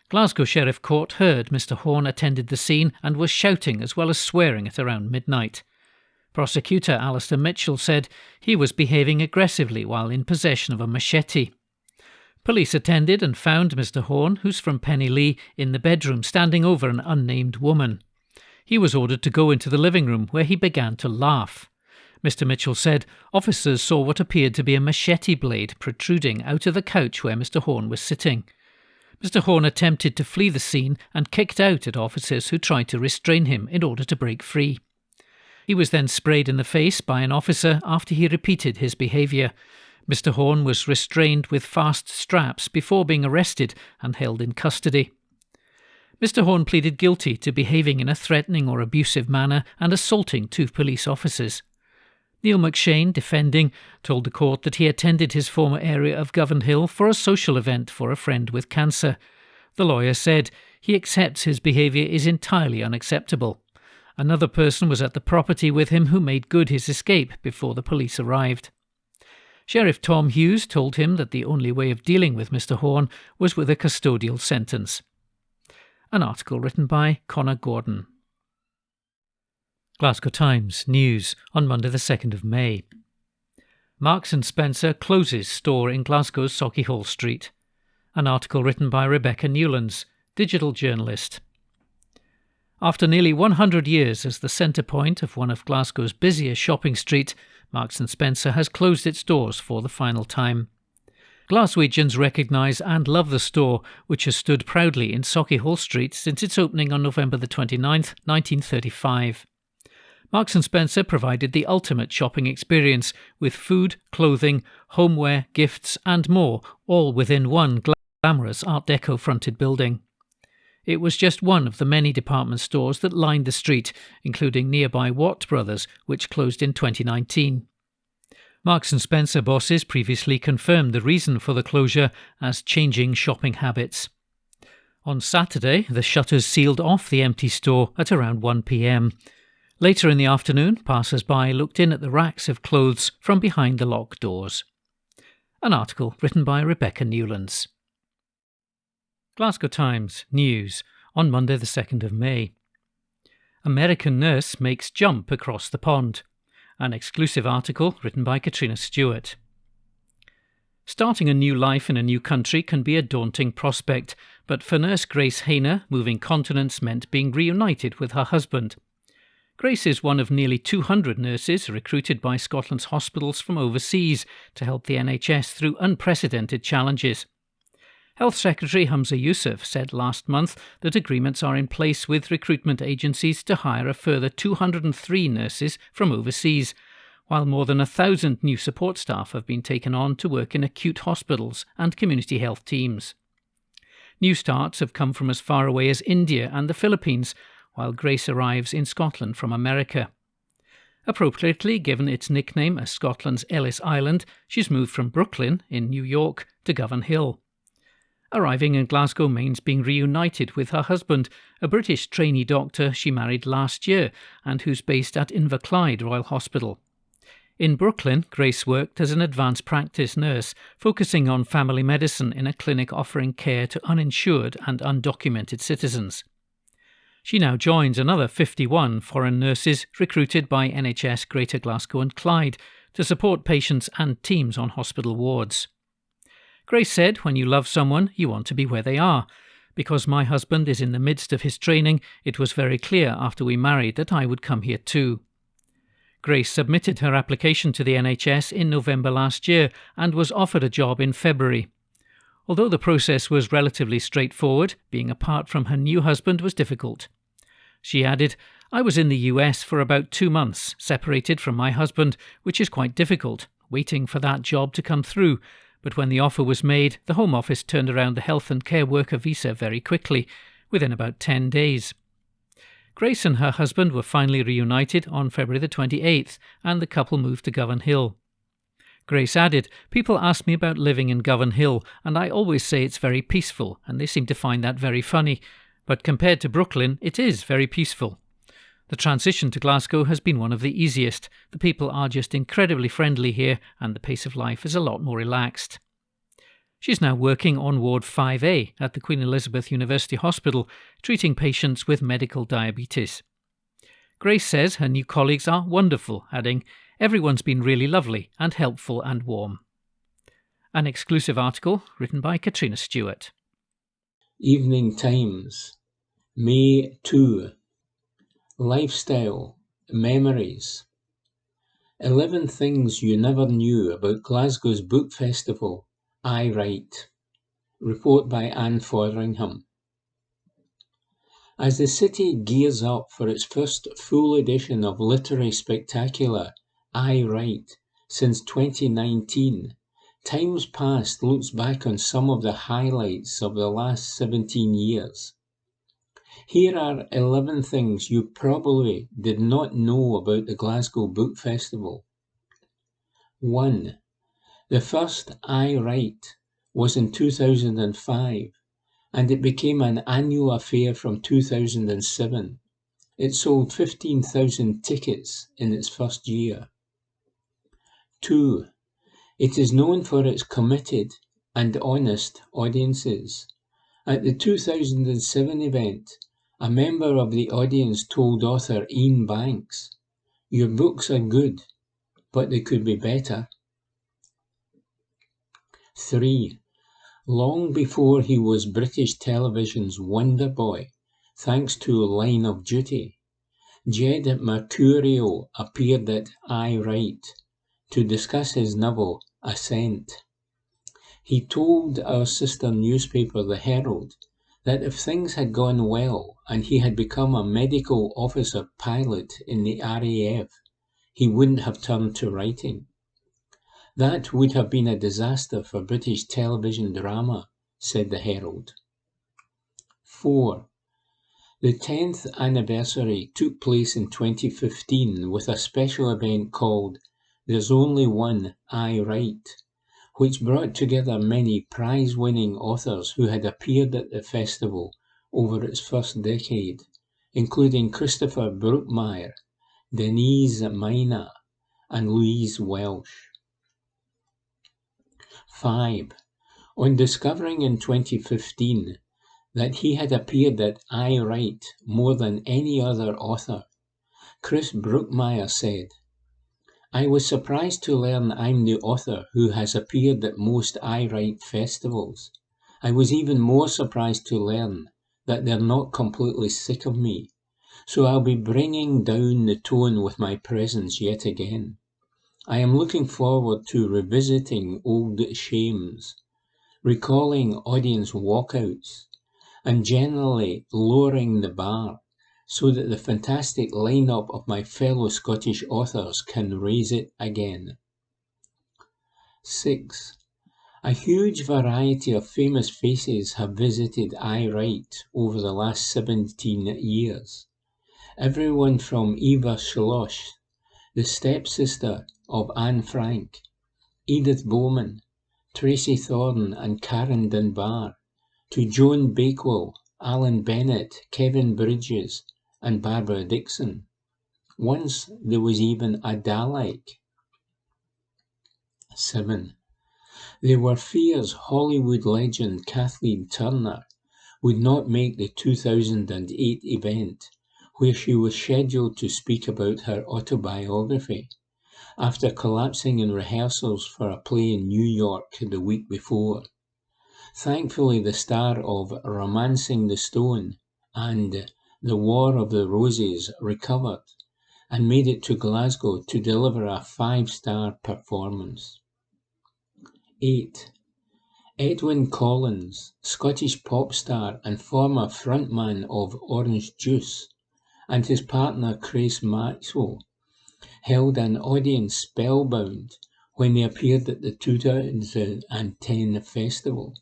Glasgow Sheriff Court heard Mr Horn attended the scene and was shouting as well as swearing at around midnight. Prosecutor Alistair Mitchell said he was behaving aggressively while in possession of a machete. Police attended and found Mr Horn, who's from Pennylee, in the bedroom standing over an unnamed woman. He was ordered to go into the living room where he began to laugh. Mr Mitchell said officers saw what appeared to be a machete blade protruding out of the couch where Mr Horn was sitting. Mr Horn attempted to flee the scene and kicked out at officers who tried to restrain him in order to break free. He was then sprayed in the face by an officer after he repeated his behaviour. Mr Horn was restrained with fast straps before being arrested and held in custody. Mr Horn pleaded guilty to behaving in a threatening or abusive manner and assaulting 2 police officers. Neil McShane, defending, told the court that he attended his former area of Govan Hill for a social event for a friend with cancer. The lawyer said he accepts his behaviour is entirely unacceptable. Another person was at the property with him who made good his escape before the police arrived. Sheriff Tom Hughes told him that the only way of dealing with Mr Horn was with a custodial sentence. An article written by Connor Gordon. Glasgow Times News on Monday the 2nd of May. Marks & Spencer closes store in Glasgow's Sauchiehall Street. An article written by Rebecca Newlands, digital journalist. After nearly 100 years as the centre point of one of Glasgow's busiest shopping streets, Marks & Spencer has closed its doors for the final time. Glaswegians recognise and love the store, which has stood proudly in Sauchiehall Street since its opening on November the 29th, 1935. Marks & Spencer provided the ultimate shopping experience with food, clothing, homeware, gifts and more, all within one glamorous Art Deco fronted building. It was just one of the many department stores that lined the street, including nearby Watt Brothers, which closed in 2019. Marks & Spencer bosses previously confirmed the reason for the closure as changing shopping habits. On Saturday, the shutters sealed off the empty store at around 1 p.m. Later in the afternoon, passers-by looked in at the racks of clothes from behind the locked doors. An article written by Rebecca Newlands. Glasgow Times News on Monday the 2nd of May. American nurse makes jump across the pond. An exclusive article written by Katrina Stewart. Starting a new life in a new country can be a daunting prospect, but for nurse Grace Hayner, moving continents meant being reunited with her husband. Grace is one of nearly 200 nurses recruited by Scotland's hospitals from overseas to help the NHS through unprecedented challenges. Health Secretary Humza Yousaf said last month that agreements are in place with recruitment agencies to hire a further 203 nurses from overseas, while more than 1,000 new support staff have been taken on to work in acute hospitals and community health teams. New starts have come from as far away as India and the Philippines, while Grace arrives in Scotland from America. Appropriately given its nickname as Scotland's Ellis Island, she's moved from Brooklyn in New York to Govan Hill. Arriving in Glasgow means being reunited with her husband, a British trainee doctor she married last year and who's based at Inverclyde Royal Hospital. In Brooklyn, Grace worked as an advanced practice nurse, focusing on family medicine in a clinic offering care to uninsured and undocumented citizens. She now joins another 51 foreign nurses recruited by NHS Greater Glasgow and Clyde to support patients and teams on hospital wards. Grace said, "When you love someone, you want to be where they are. Because my husband is in the midst of his training, it was very clear after we married that I would come here too." Grace submitted her application to the NHS in November last year and was offered a job in February. Although the process was relatively straightforward, being apart from her new husband was difficult. She added, "I was in the US for about 2 months, separated from my husband, which is quite difficult, waiting for that job to come through. But when the offer was made, the Home Office turned around the health and care worker visa very quickly, within about 10 days. Grace and her husband were finally reunited on February the 28th, and the couple moved to Govan Hill. Grace added, "People ask me about living in Govan Hill, and I always say it's very peaceful, and they seem to find that very funny. But compared to Brooklyn, it is very peaceful. The transition to Glasgow has been one of the easiest. The people are just incredibly friendly here, and the pace of life is a lot more relaxed." She's now working on Ward 5A at the Queen Elizabeth University Hospital, treating patients with medical diabetes. Grace says her new colleagues are wonderful, adding, "Everyone's been really lovely and helpful and warm." An exclusive article written by Katrina Stewart. Evening Times, May 2. Lifestyle, Memories. 11 Things You Never Knew About Glasgow's Book Festival. I Write. Report by Anne Fotheringham. As the city gears up for its first full edition of literary spectacular, I Write, since 2019, Times Past looks back on some of the highlights of the last 17 years. Here are 11 things you probably did not know about the Glasgow Book Festival. 1. The first I Write was in 2005, and it became an annual affair from 2007. It sold 15,000 tickets in its first year. 2. It is known for its committed and honest audiences. At the 2007 event, a member of the audience told author Ian Banks, "Your books are good, but they could be better." 3. Long before he was British television's Wonder Boy, thanks to Line of Duty, Jed Mercurio appeared at I Write to discuss his novel Ascent. He told our sister newspaper, The Herald, that if things had gone well and he had become a medical officer pilot in the RAF, he wouldn't have turned to writing. That would have been a disaster for British television drama, said The Herald. 4. The 10th anniversary took place in 2015 with a special event called There's Only One I Write, which brought together many prize-winning authors who had appeared at the festival over its first decade, including Christopher Brookmyre, Denise Mina, and Louise Welsh. 5. On discovering in 2015 that he had appeared at I Write more than any other author, Chris Brookmyre said, I was surprised to learn I'm the author who has appeared at most I Write festivals. I was even more surprised to learn that they're not completely sick of me, so I'll be bringing down the tone with my presence yet again. I am looking forward to revisiting old shames, recalling audience walkouts, and generally lowering the bar so that the fantastic lineup of my fellow Scottish authors can raise it again. 6. A huge variety of famous faces have visited I Write over the last 17 years. Everyone from Eva Schloss, the stepsister of Anne Frank, Edith Bowman, Tracy Thorn and Karen Dunbar, to Joan Bakewell, Alan Bennett, Kevin Bridges, and Barbara Dixon. Once there was even a Dalek. 7. There were fears Hollywood legend Kathleen Turner would not make the 2008 event, where she was scheduled to speak about her autobiography, after collapsing in rehearsals for a play in New York the week before. Thankfully, the star of Romancing the Stone and The War of the Roses recovered and made it to Glasgow to deliver a 5-star performance. 8. Edwyn Collins, Scottish pop star and former frontman of Orange Juice, and his partner Grace Maxwell, held an audience spellbound when they appeared at the 2010 festival.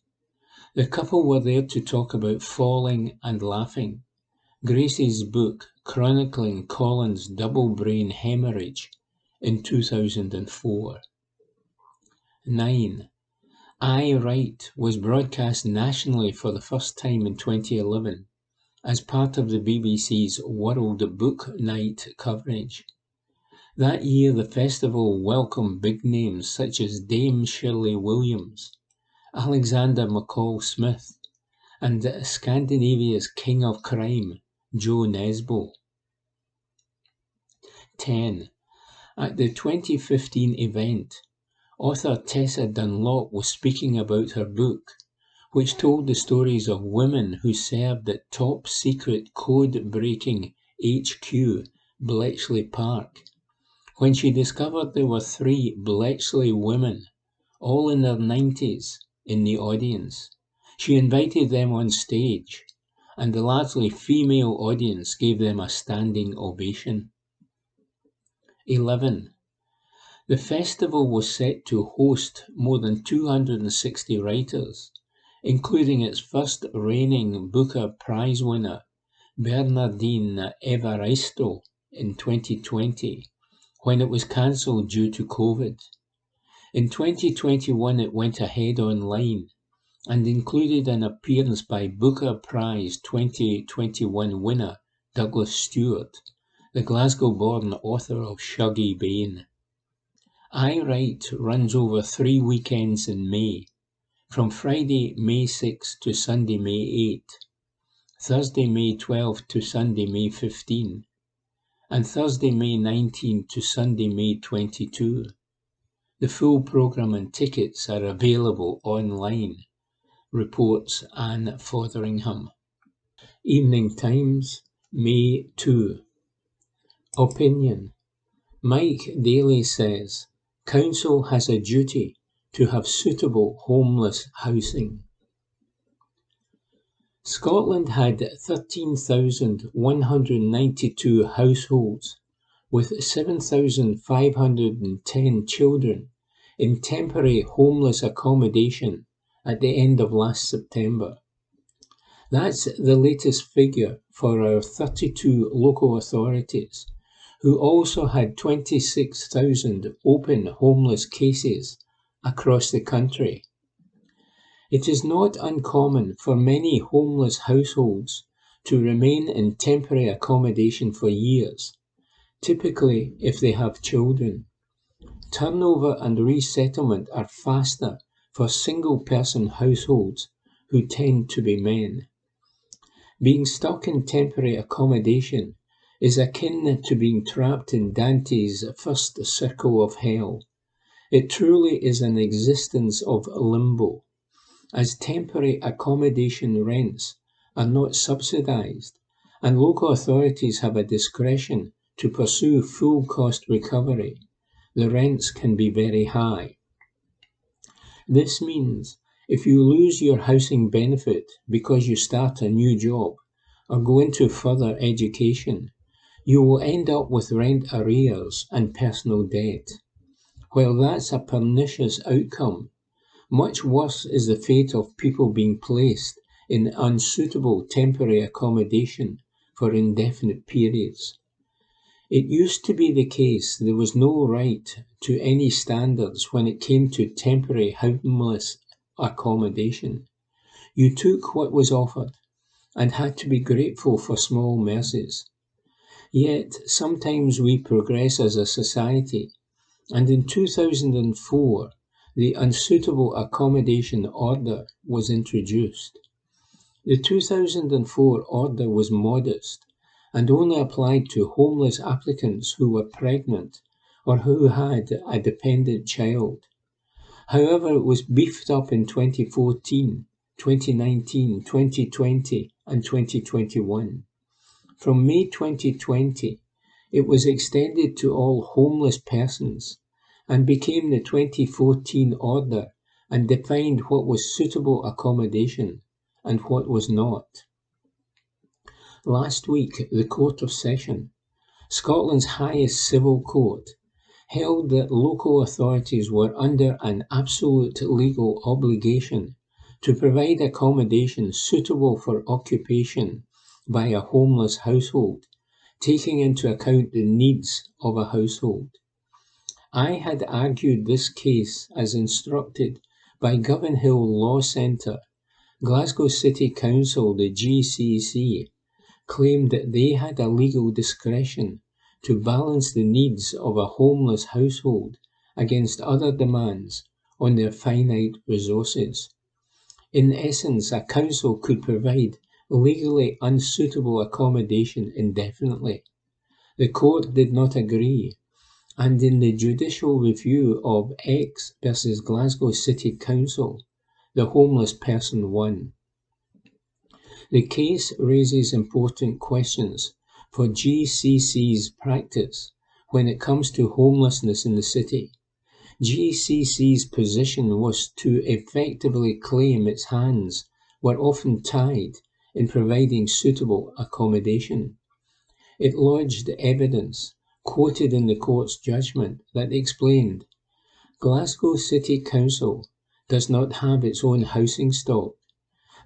The couple were there to talk about falling and laughing, Grace's book chronicling Collins' double brain hemorrhage in 2004. 9. I Write was broadcast nationally for the first time in 2011 as part of the BBC's World Book Night coverage. That year the festival welcomed big names such as Dame Shirley Williams, Alexander McCall Smith, and Scandinavia's king of crime, Joe Nesbo. 10. At the 2015 event, author Tessa Dunlop was speaking about her book, which told the stories of women who served at top-secret code-breaking HQ Bletchley Park. When she discovered there were 3 Bletchley women, all in their 90s, in the audience, she invited them on stage, and the largely female audience gave them a standing ovation. 11. The festival was set to host more than 260 writers, including its first reigning Booker Prize winner, Bernardine Evaristo, in 2020, when it was cancelled due to COVID. In 2021 it went ahead online and included an appearance by Booker Prize 2021 winner Douglas Stewart, the Glasgow-born author of Shuggie Bain. I Write runs over 3 weekends in May, from Friday, May 6 to Sunday, May 8, Thursday, May 12 to Sunday, May 15, and Thursday, May 19 to Sunday, May 22. The full programme and tickets are available online, reports Anne Fotheringham. Evening Times, May 2. Opinion. Mike Daly says, Council has a duty to have suitable homeless housing. Scotland had 13,192 households with 7,510 children in temporary homeless accommodation at the end of last September. That's the latest figure for our 32 local authorities, who also had 26,000 open homeless cases across the country. It is not uncommon for many homeless households to remain in temporary accommodation for years, typically if they have children. Turnover and resettlement are faster for single-person households who tend to be men. Being stuck in temporary accommodation is akin to being trapped in Dante's first circle of hell. It truly is an existence of limbo, as temporary accommodation rents are not subsidised, and local authorities have a discretion to pursue full cost recovery. The rents can be very high. This means if you lose your housing benefit because you start a new job or go into further education, you will end up with rent arrears and personal debt. While that's a pernicious outcome, much worse is the fate of people being placed in unsuitable temporary accommodation for indefinite periods. It used to be the case there was no right to any standards when it came to temporary homeless accommodation. You took what was offered and had to be grateful for small mercies. Yet sometimes we progress as a society, and in 2004 the Unsuitable Accommodation Order was introduced. The 2004 order was modest and only applied to homeless applicants who were pregnant or who had a dependent child. However, it was beefed up in 2014, 2019, 2020 and 2021. From May 2020, it was extended to all homeless persons and became the 2014 order and defined what was suitable accommodation and what was not. Last week, the Court of Session, Scotland's highest civil court, held that local authorities were under an absolute legal obligation to provide accommodation suitable for occupation by a homeless household, taking into account the needs of a household. I had argued this case as instructed by Govan Hill Law Centre. Glasgow City Council, the GCC, claimed that they had a legal discretion to balance the needs of a homeless household against other demands on their finite resources. In essence, a council could provide legally unsuitable accommodation indefinitely. The court did not agree, and in the judicial review of X versus Glasgow City Council, the homeless person won. The case raises important questions for GCC's practice when it comes to homelessness in the city. GCC's position was to effectively claim its hands were often tied in providing suitable accommodation. It lodged evidence, quoted in the court's judgment, that explained Glasgow City Council does not have its own housing stock.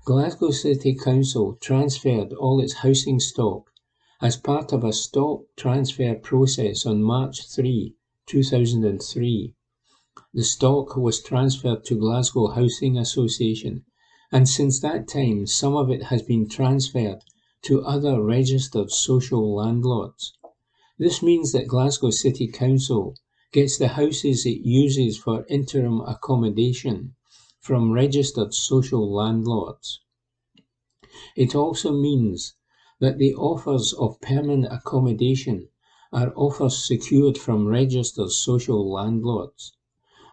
Glasgow City Council transferred all its housing stock as part of a stock transfer process on March 3, 2003. The stock was transferred to Glasgow Housing Association, and since that time some of it has been transferred to other registered social landlords. This means that Glasgow City Council gets the houses it uses for interim accommodation from registered social landlords. It also means that the offers of permanent accommodation are offers secured from registered social landlords.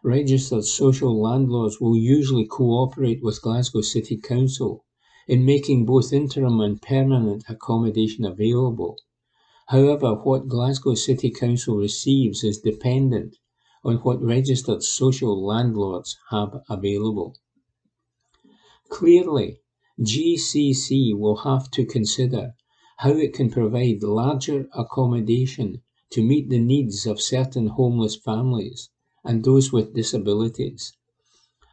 Registered social landlords will usually cooperate with Glasgow City Council in making both interim and permanent accommodation available. However, what Glasgow City Council receives is dependent on what registered social landlords have available. Clearly, GCC will have to consider how it can provide larger accommodation to meet the needs of certain homeless families and those with disabilities.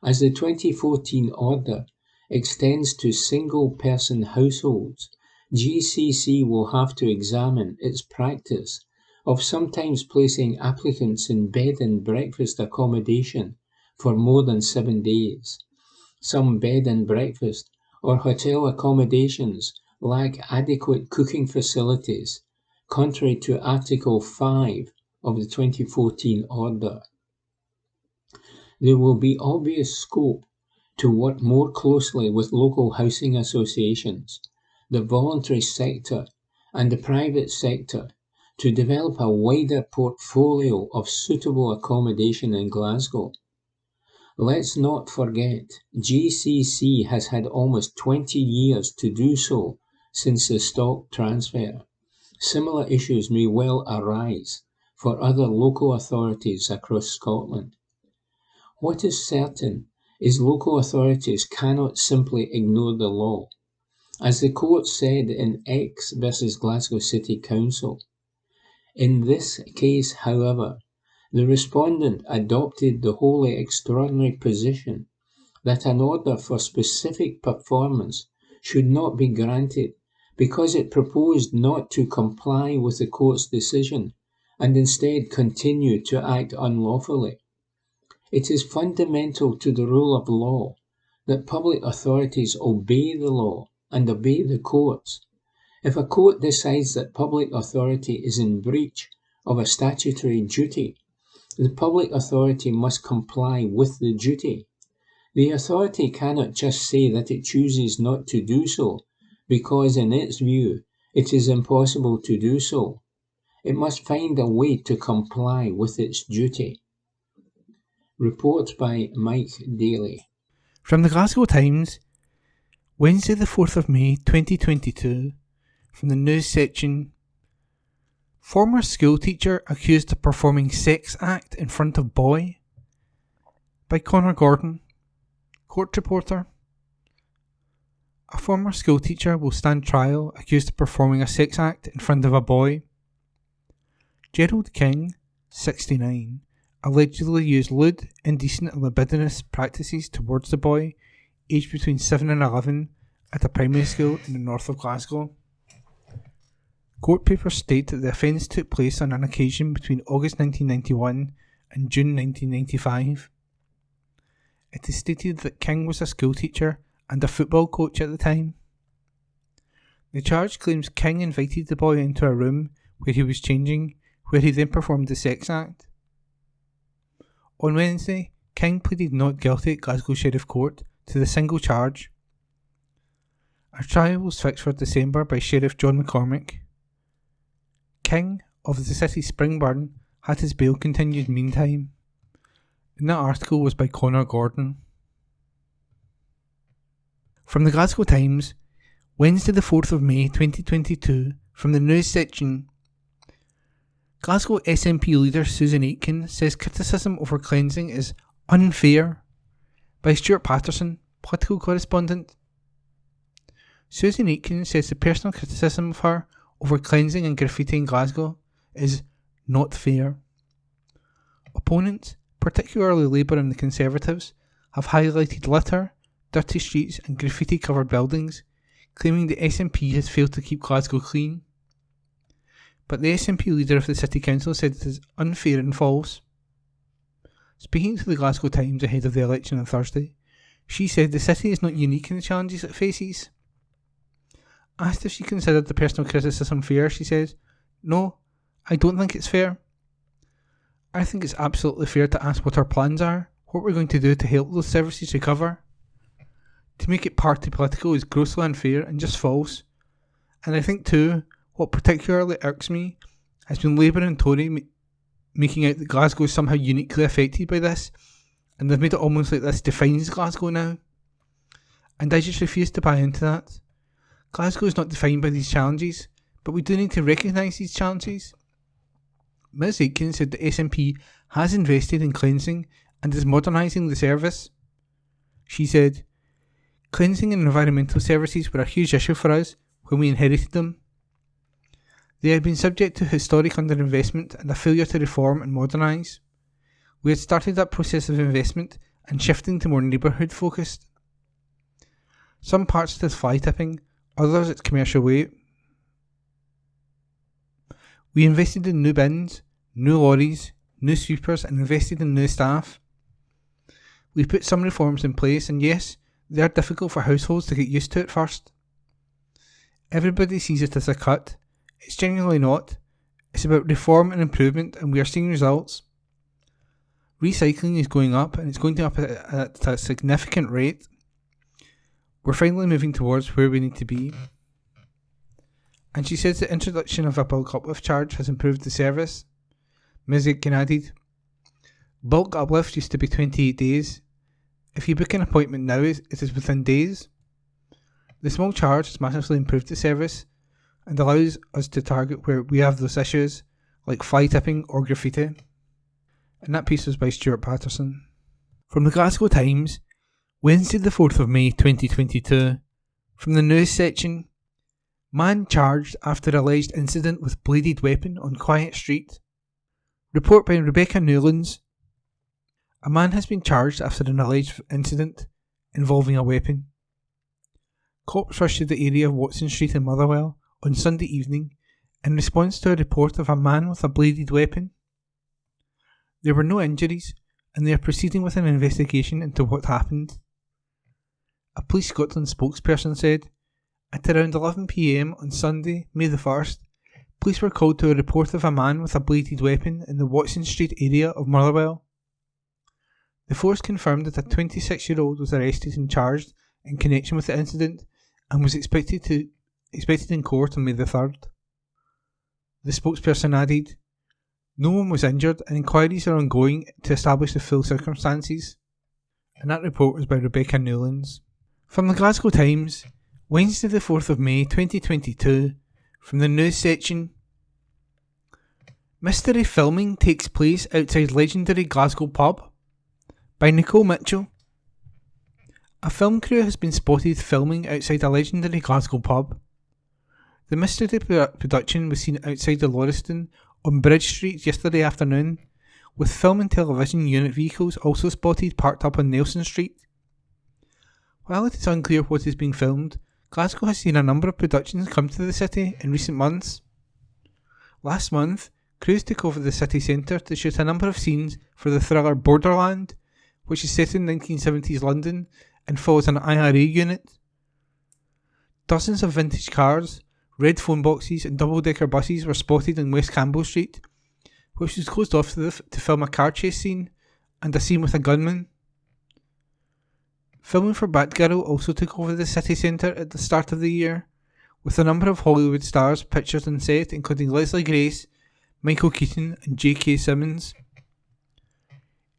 As the 2014 order extends to single-person households, GCC will have to examine its practice of sometimes placing applicants in bed and breakfast accommodation for more than 7 days. Some bed and breakfast or hotel accommodations lack adequate cooking facilities, contrary to Article 5 of the 2014 order. There will be obvious scope to work more closely with local housing associations, the voluntary sector, and the private sector to develop a wider portfolio of suitable accommodation in Glasgow. Let's not forget, GCC has had almost 20 years to do so since the stock transfer. Similar issues may well arise for other local authorities across Scotland. What is certain is local authorities cannot simply ignore the law. As the court said in X versus Glasgow City Council, in this case, however, the respondent adopted the wholly extraordinary position that an order for specific performance should not be granted because it proposed not to comply with the court's decision and instead continue to act unlawfully. It is fundamental to the rule of law that public authorities obey the law and obey the courts. If a court decides that public authority is in breach of a statutory duty, the public authority must comply with the duty. The authority cannot just say that it chooses not to do so because, in its view, it is impossible to do so. It must find a way to comply with its duty. Report by Mike Daly. From the Glasgow Times, Wednesday the 4th of May 2022, from the news section, former schoolteacher accused of performing sex act in front of boy, by Connor Gordon, court reporter. A former schoolteacher will stand trial accused of performing a sex act in front of a boy. Gerald King, 69, allegedly used lewd, indecent and libidinous practices towards the boy, aged between 7 and 11, at a primary school in the north of Glasgow. Court papers state that the offence took place on an occasion between August 1991 and June 1995. It is stated that King was a schoolteacher and a football coach at the time. The charge claims King invited the boy into a room where he was changing, where he then performed the sex act. On Wednesday, King pleaded not guilty at Glasgow Sheriff Court to the single charge. A trial was fixed for December by Sheriff John McCormick. King, of the city Springburn, had his bail continued meantime. And that article was by Connor Gordon. From the Glasgow Times, Wednesday the 4th of May 2022, from the news section, Glasgow SNP leader Susan Aitken says criticism over cleansing is unfair, by Stuart Patterson, political correspondent. Susan Aitken says the personal criticism of her over cleansing and graffiti in Glasgow is not fair. Opponents, particularly Labour and the Conservatives, have highlighted litter, dirty streets and graffiti-covered buildings, claiming the SNP has failed to keep Glasgow clean. But the SNP leader of the City Council said it is unfair and false. Speaking to the Glasgow Times ahead of the election on Thursday, she said the city is not unique in the challenges it faces. Asked if she considered the personal criticism fair, she said, "No, I don't think it's fair. I think it's absolutely fair to ask what our plans are, what we're going to do to help those services recover. To make it party political is grossly unfair and just false. And I think too, what particularly irks me has been Labour and Tory making out that Glasgow is somehow uniquely affected by this, and they've made it almost like this defines Glasgow now. And I just refuse to buy into that. Glasgow is not defined by these challenges, but we do need to recognise these challenges." Ms Aitken said the SNP has invested in cleansing and is modernising the service. She said, "Cleansing and environmental services were a huge issue for us when we inherited them. They had been subject to historic underinvestment and a failure to reform and modernise. We had started that process of investment and shifting to more neighbourhood focused. Some parts it is fly tipping, others it's commercial weight. We invested in new bins, new lorries, new sweepers and invested in new staff. We put some reforms in place and yes, they are difficult for households to get used to at first. Everybody sees it as a cut. It's genuinely not. It's about reform and improvement and we are seeing results. Recycling is going up and it's going up at a significant rate. We're finally moving towards where we need to be. and she says the introduction of a bulk uplift charge has improved the service. Ms. Aitken added, bulk uplift used to be 28 days. If you book an appointment now, it is within days. The small charge has massively improved the service and allows us to target where we have those issues, like fly tipping or graffiti. And that piece was by Stuart Patterson. From the Glasgow Times, Wednesday the 4th of May 2022. From the news section, man charged after alleged incident with bladed weapon on quiet street. Report by Rebecca Newlands. A man has been charged after an alleged incident involving a weapon. Cops rushed to the area of Watson Street in Motherwell on Sunday evening in response to a report of a man with a bladed weapon. There were no injuries, and they are proceeding with an investigation into what happened. A Police Scotland spokesperson said, at around 11 p.m. on Sunday, May the 1st, police were called to a report of a man with a bladed weapon in the Watson Street area of Motherwell. The force confirmed that a 26-year-old was arrested and charged in connection with the incident and was expected in court on May the 3rd. The spokesperson added, no one was injured and inquiries are ongoing to establish the full circumstances. And that report was by Rebecca Newlands. From the Glasgow Times, Wednesday the 4th of May 2022, from the news section. Mystery filming takes place outside legendary Glasgow pub, by Nicole Mitchell. A film crew has been spotted filming outside a legendary Glasgow pub. The mystery production was seen outside the Lauriston on Bridge Street yesterday afternoon, with film and television unit vehicles also spotted parked up on Nelson Street. While it is unclear what is being filmed, Glasgow has seen a number of productions come to the city in recent months. Last month, crews took over the city centre to shoot a number of scenes for the thriller Borderland, which is set in 1970s London and follows an IRA unit. Dozens of vintage cars, red phone boxes and double-decker buses were spotted in West Campbell Street, which was closed off to film a car chase scene and a scene with a gunman. Filming for Batgirl also took over the city centre at the start of the year, with a number of Hollywood stars pictured on set, including Leslie Grace, Michael Keaton and J.K. Simmons.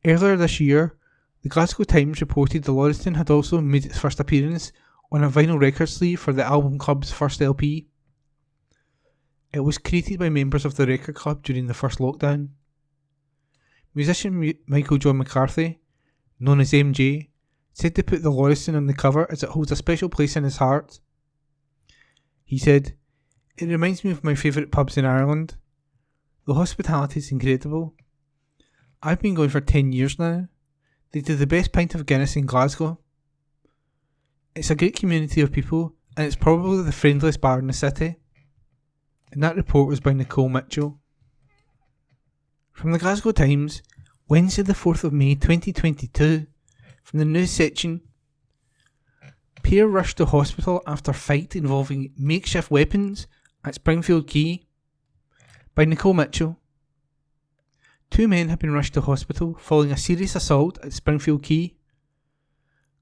Earlier this year, the Glasgow Times reported the Lauriston had also made its first appearance on a vinyl record sleeve for the album club's first LP. It was created by members of the record club during the first lockdown. Musician Michael John McCarthy, known as MJ, said to put the Lauriston on the cover as it holds a special place in his heart. He said, it reminds me of my favourite pubs in Ireland. The hospitality is incredible. I've been going for 10 years now. They do the best pint of Guinness in Glasgow. It's a great community of people and it's probably the friendliest bar in the city. And that report was by Nicole Mitchell. From the Glasgow Times, Wednesday the 4th of May 2022, from the news section. Pair rushed to hospital after fight involving makeshift weapons at Springfield Quay, by Nicole Mitchell. Two men have been rushed to hospital following a serious assault at Springfield Quay.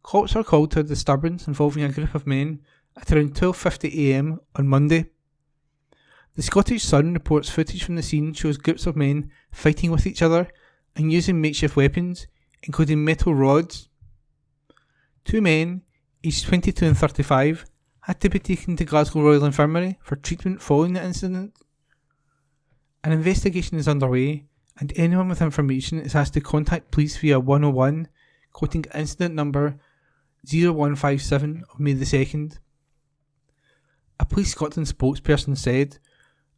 Cops were called to a disturbance involving a group of men at around 12:50am on Monday. The Scottish Sun reports footage from the scene shows groups of men fighting with each other and using makeshift weapons, including metal rods. Two men, aged 22 and 35, had to be taken to Glasgow Royal Infirmary for treatment following the incident. An investigation is underway, and anyone with information is asked to contact police via 101, quoting incident number 0157 of May the 2nd. A Police Scotland spokesperson said,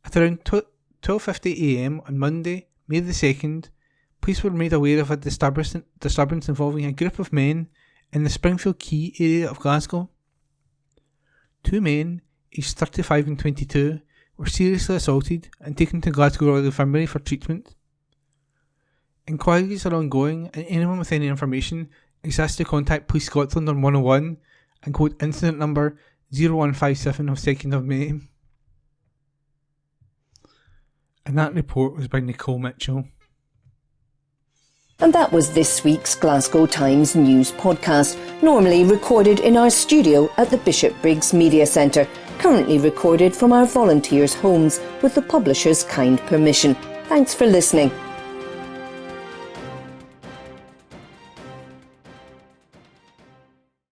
at around 12:50am on Monday, May the 2nd, police were made aware of a disturbance involving a group of men in the Springfield Quay area of Glasgow. Two men, aged 35 and 22, were seriously assaulted and taken to Glasgow Royal Infirmary for treatment. Inquiries are ongoing and anyone with any information is asked to contact Police Scotland on 101 and quote incident number 0157 of 2nd of May. And that report was by Nicole Mitchell. And that was this week's Glasgow Times News podcast, normally recorded in our studio at the Bishopbriggs Media Centre, currently recorded from our volunteers' homes with the publisher's kind permission. Thanks for listening.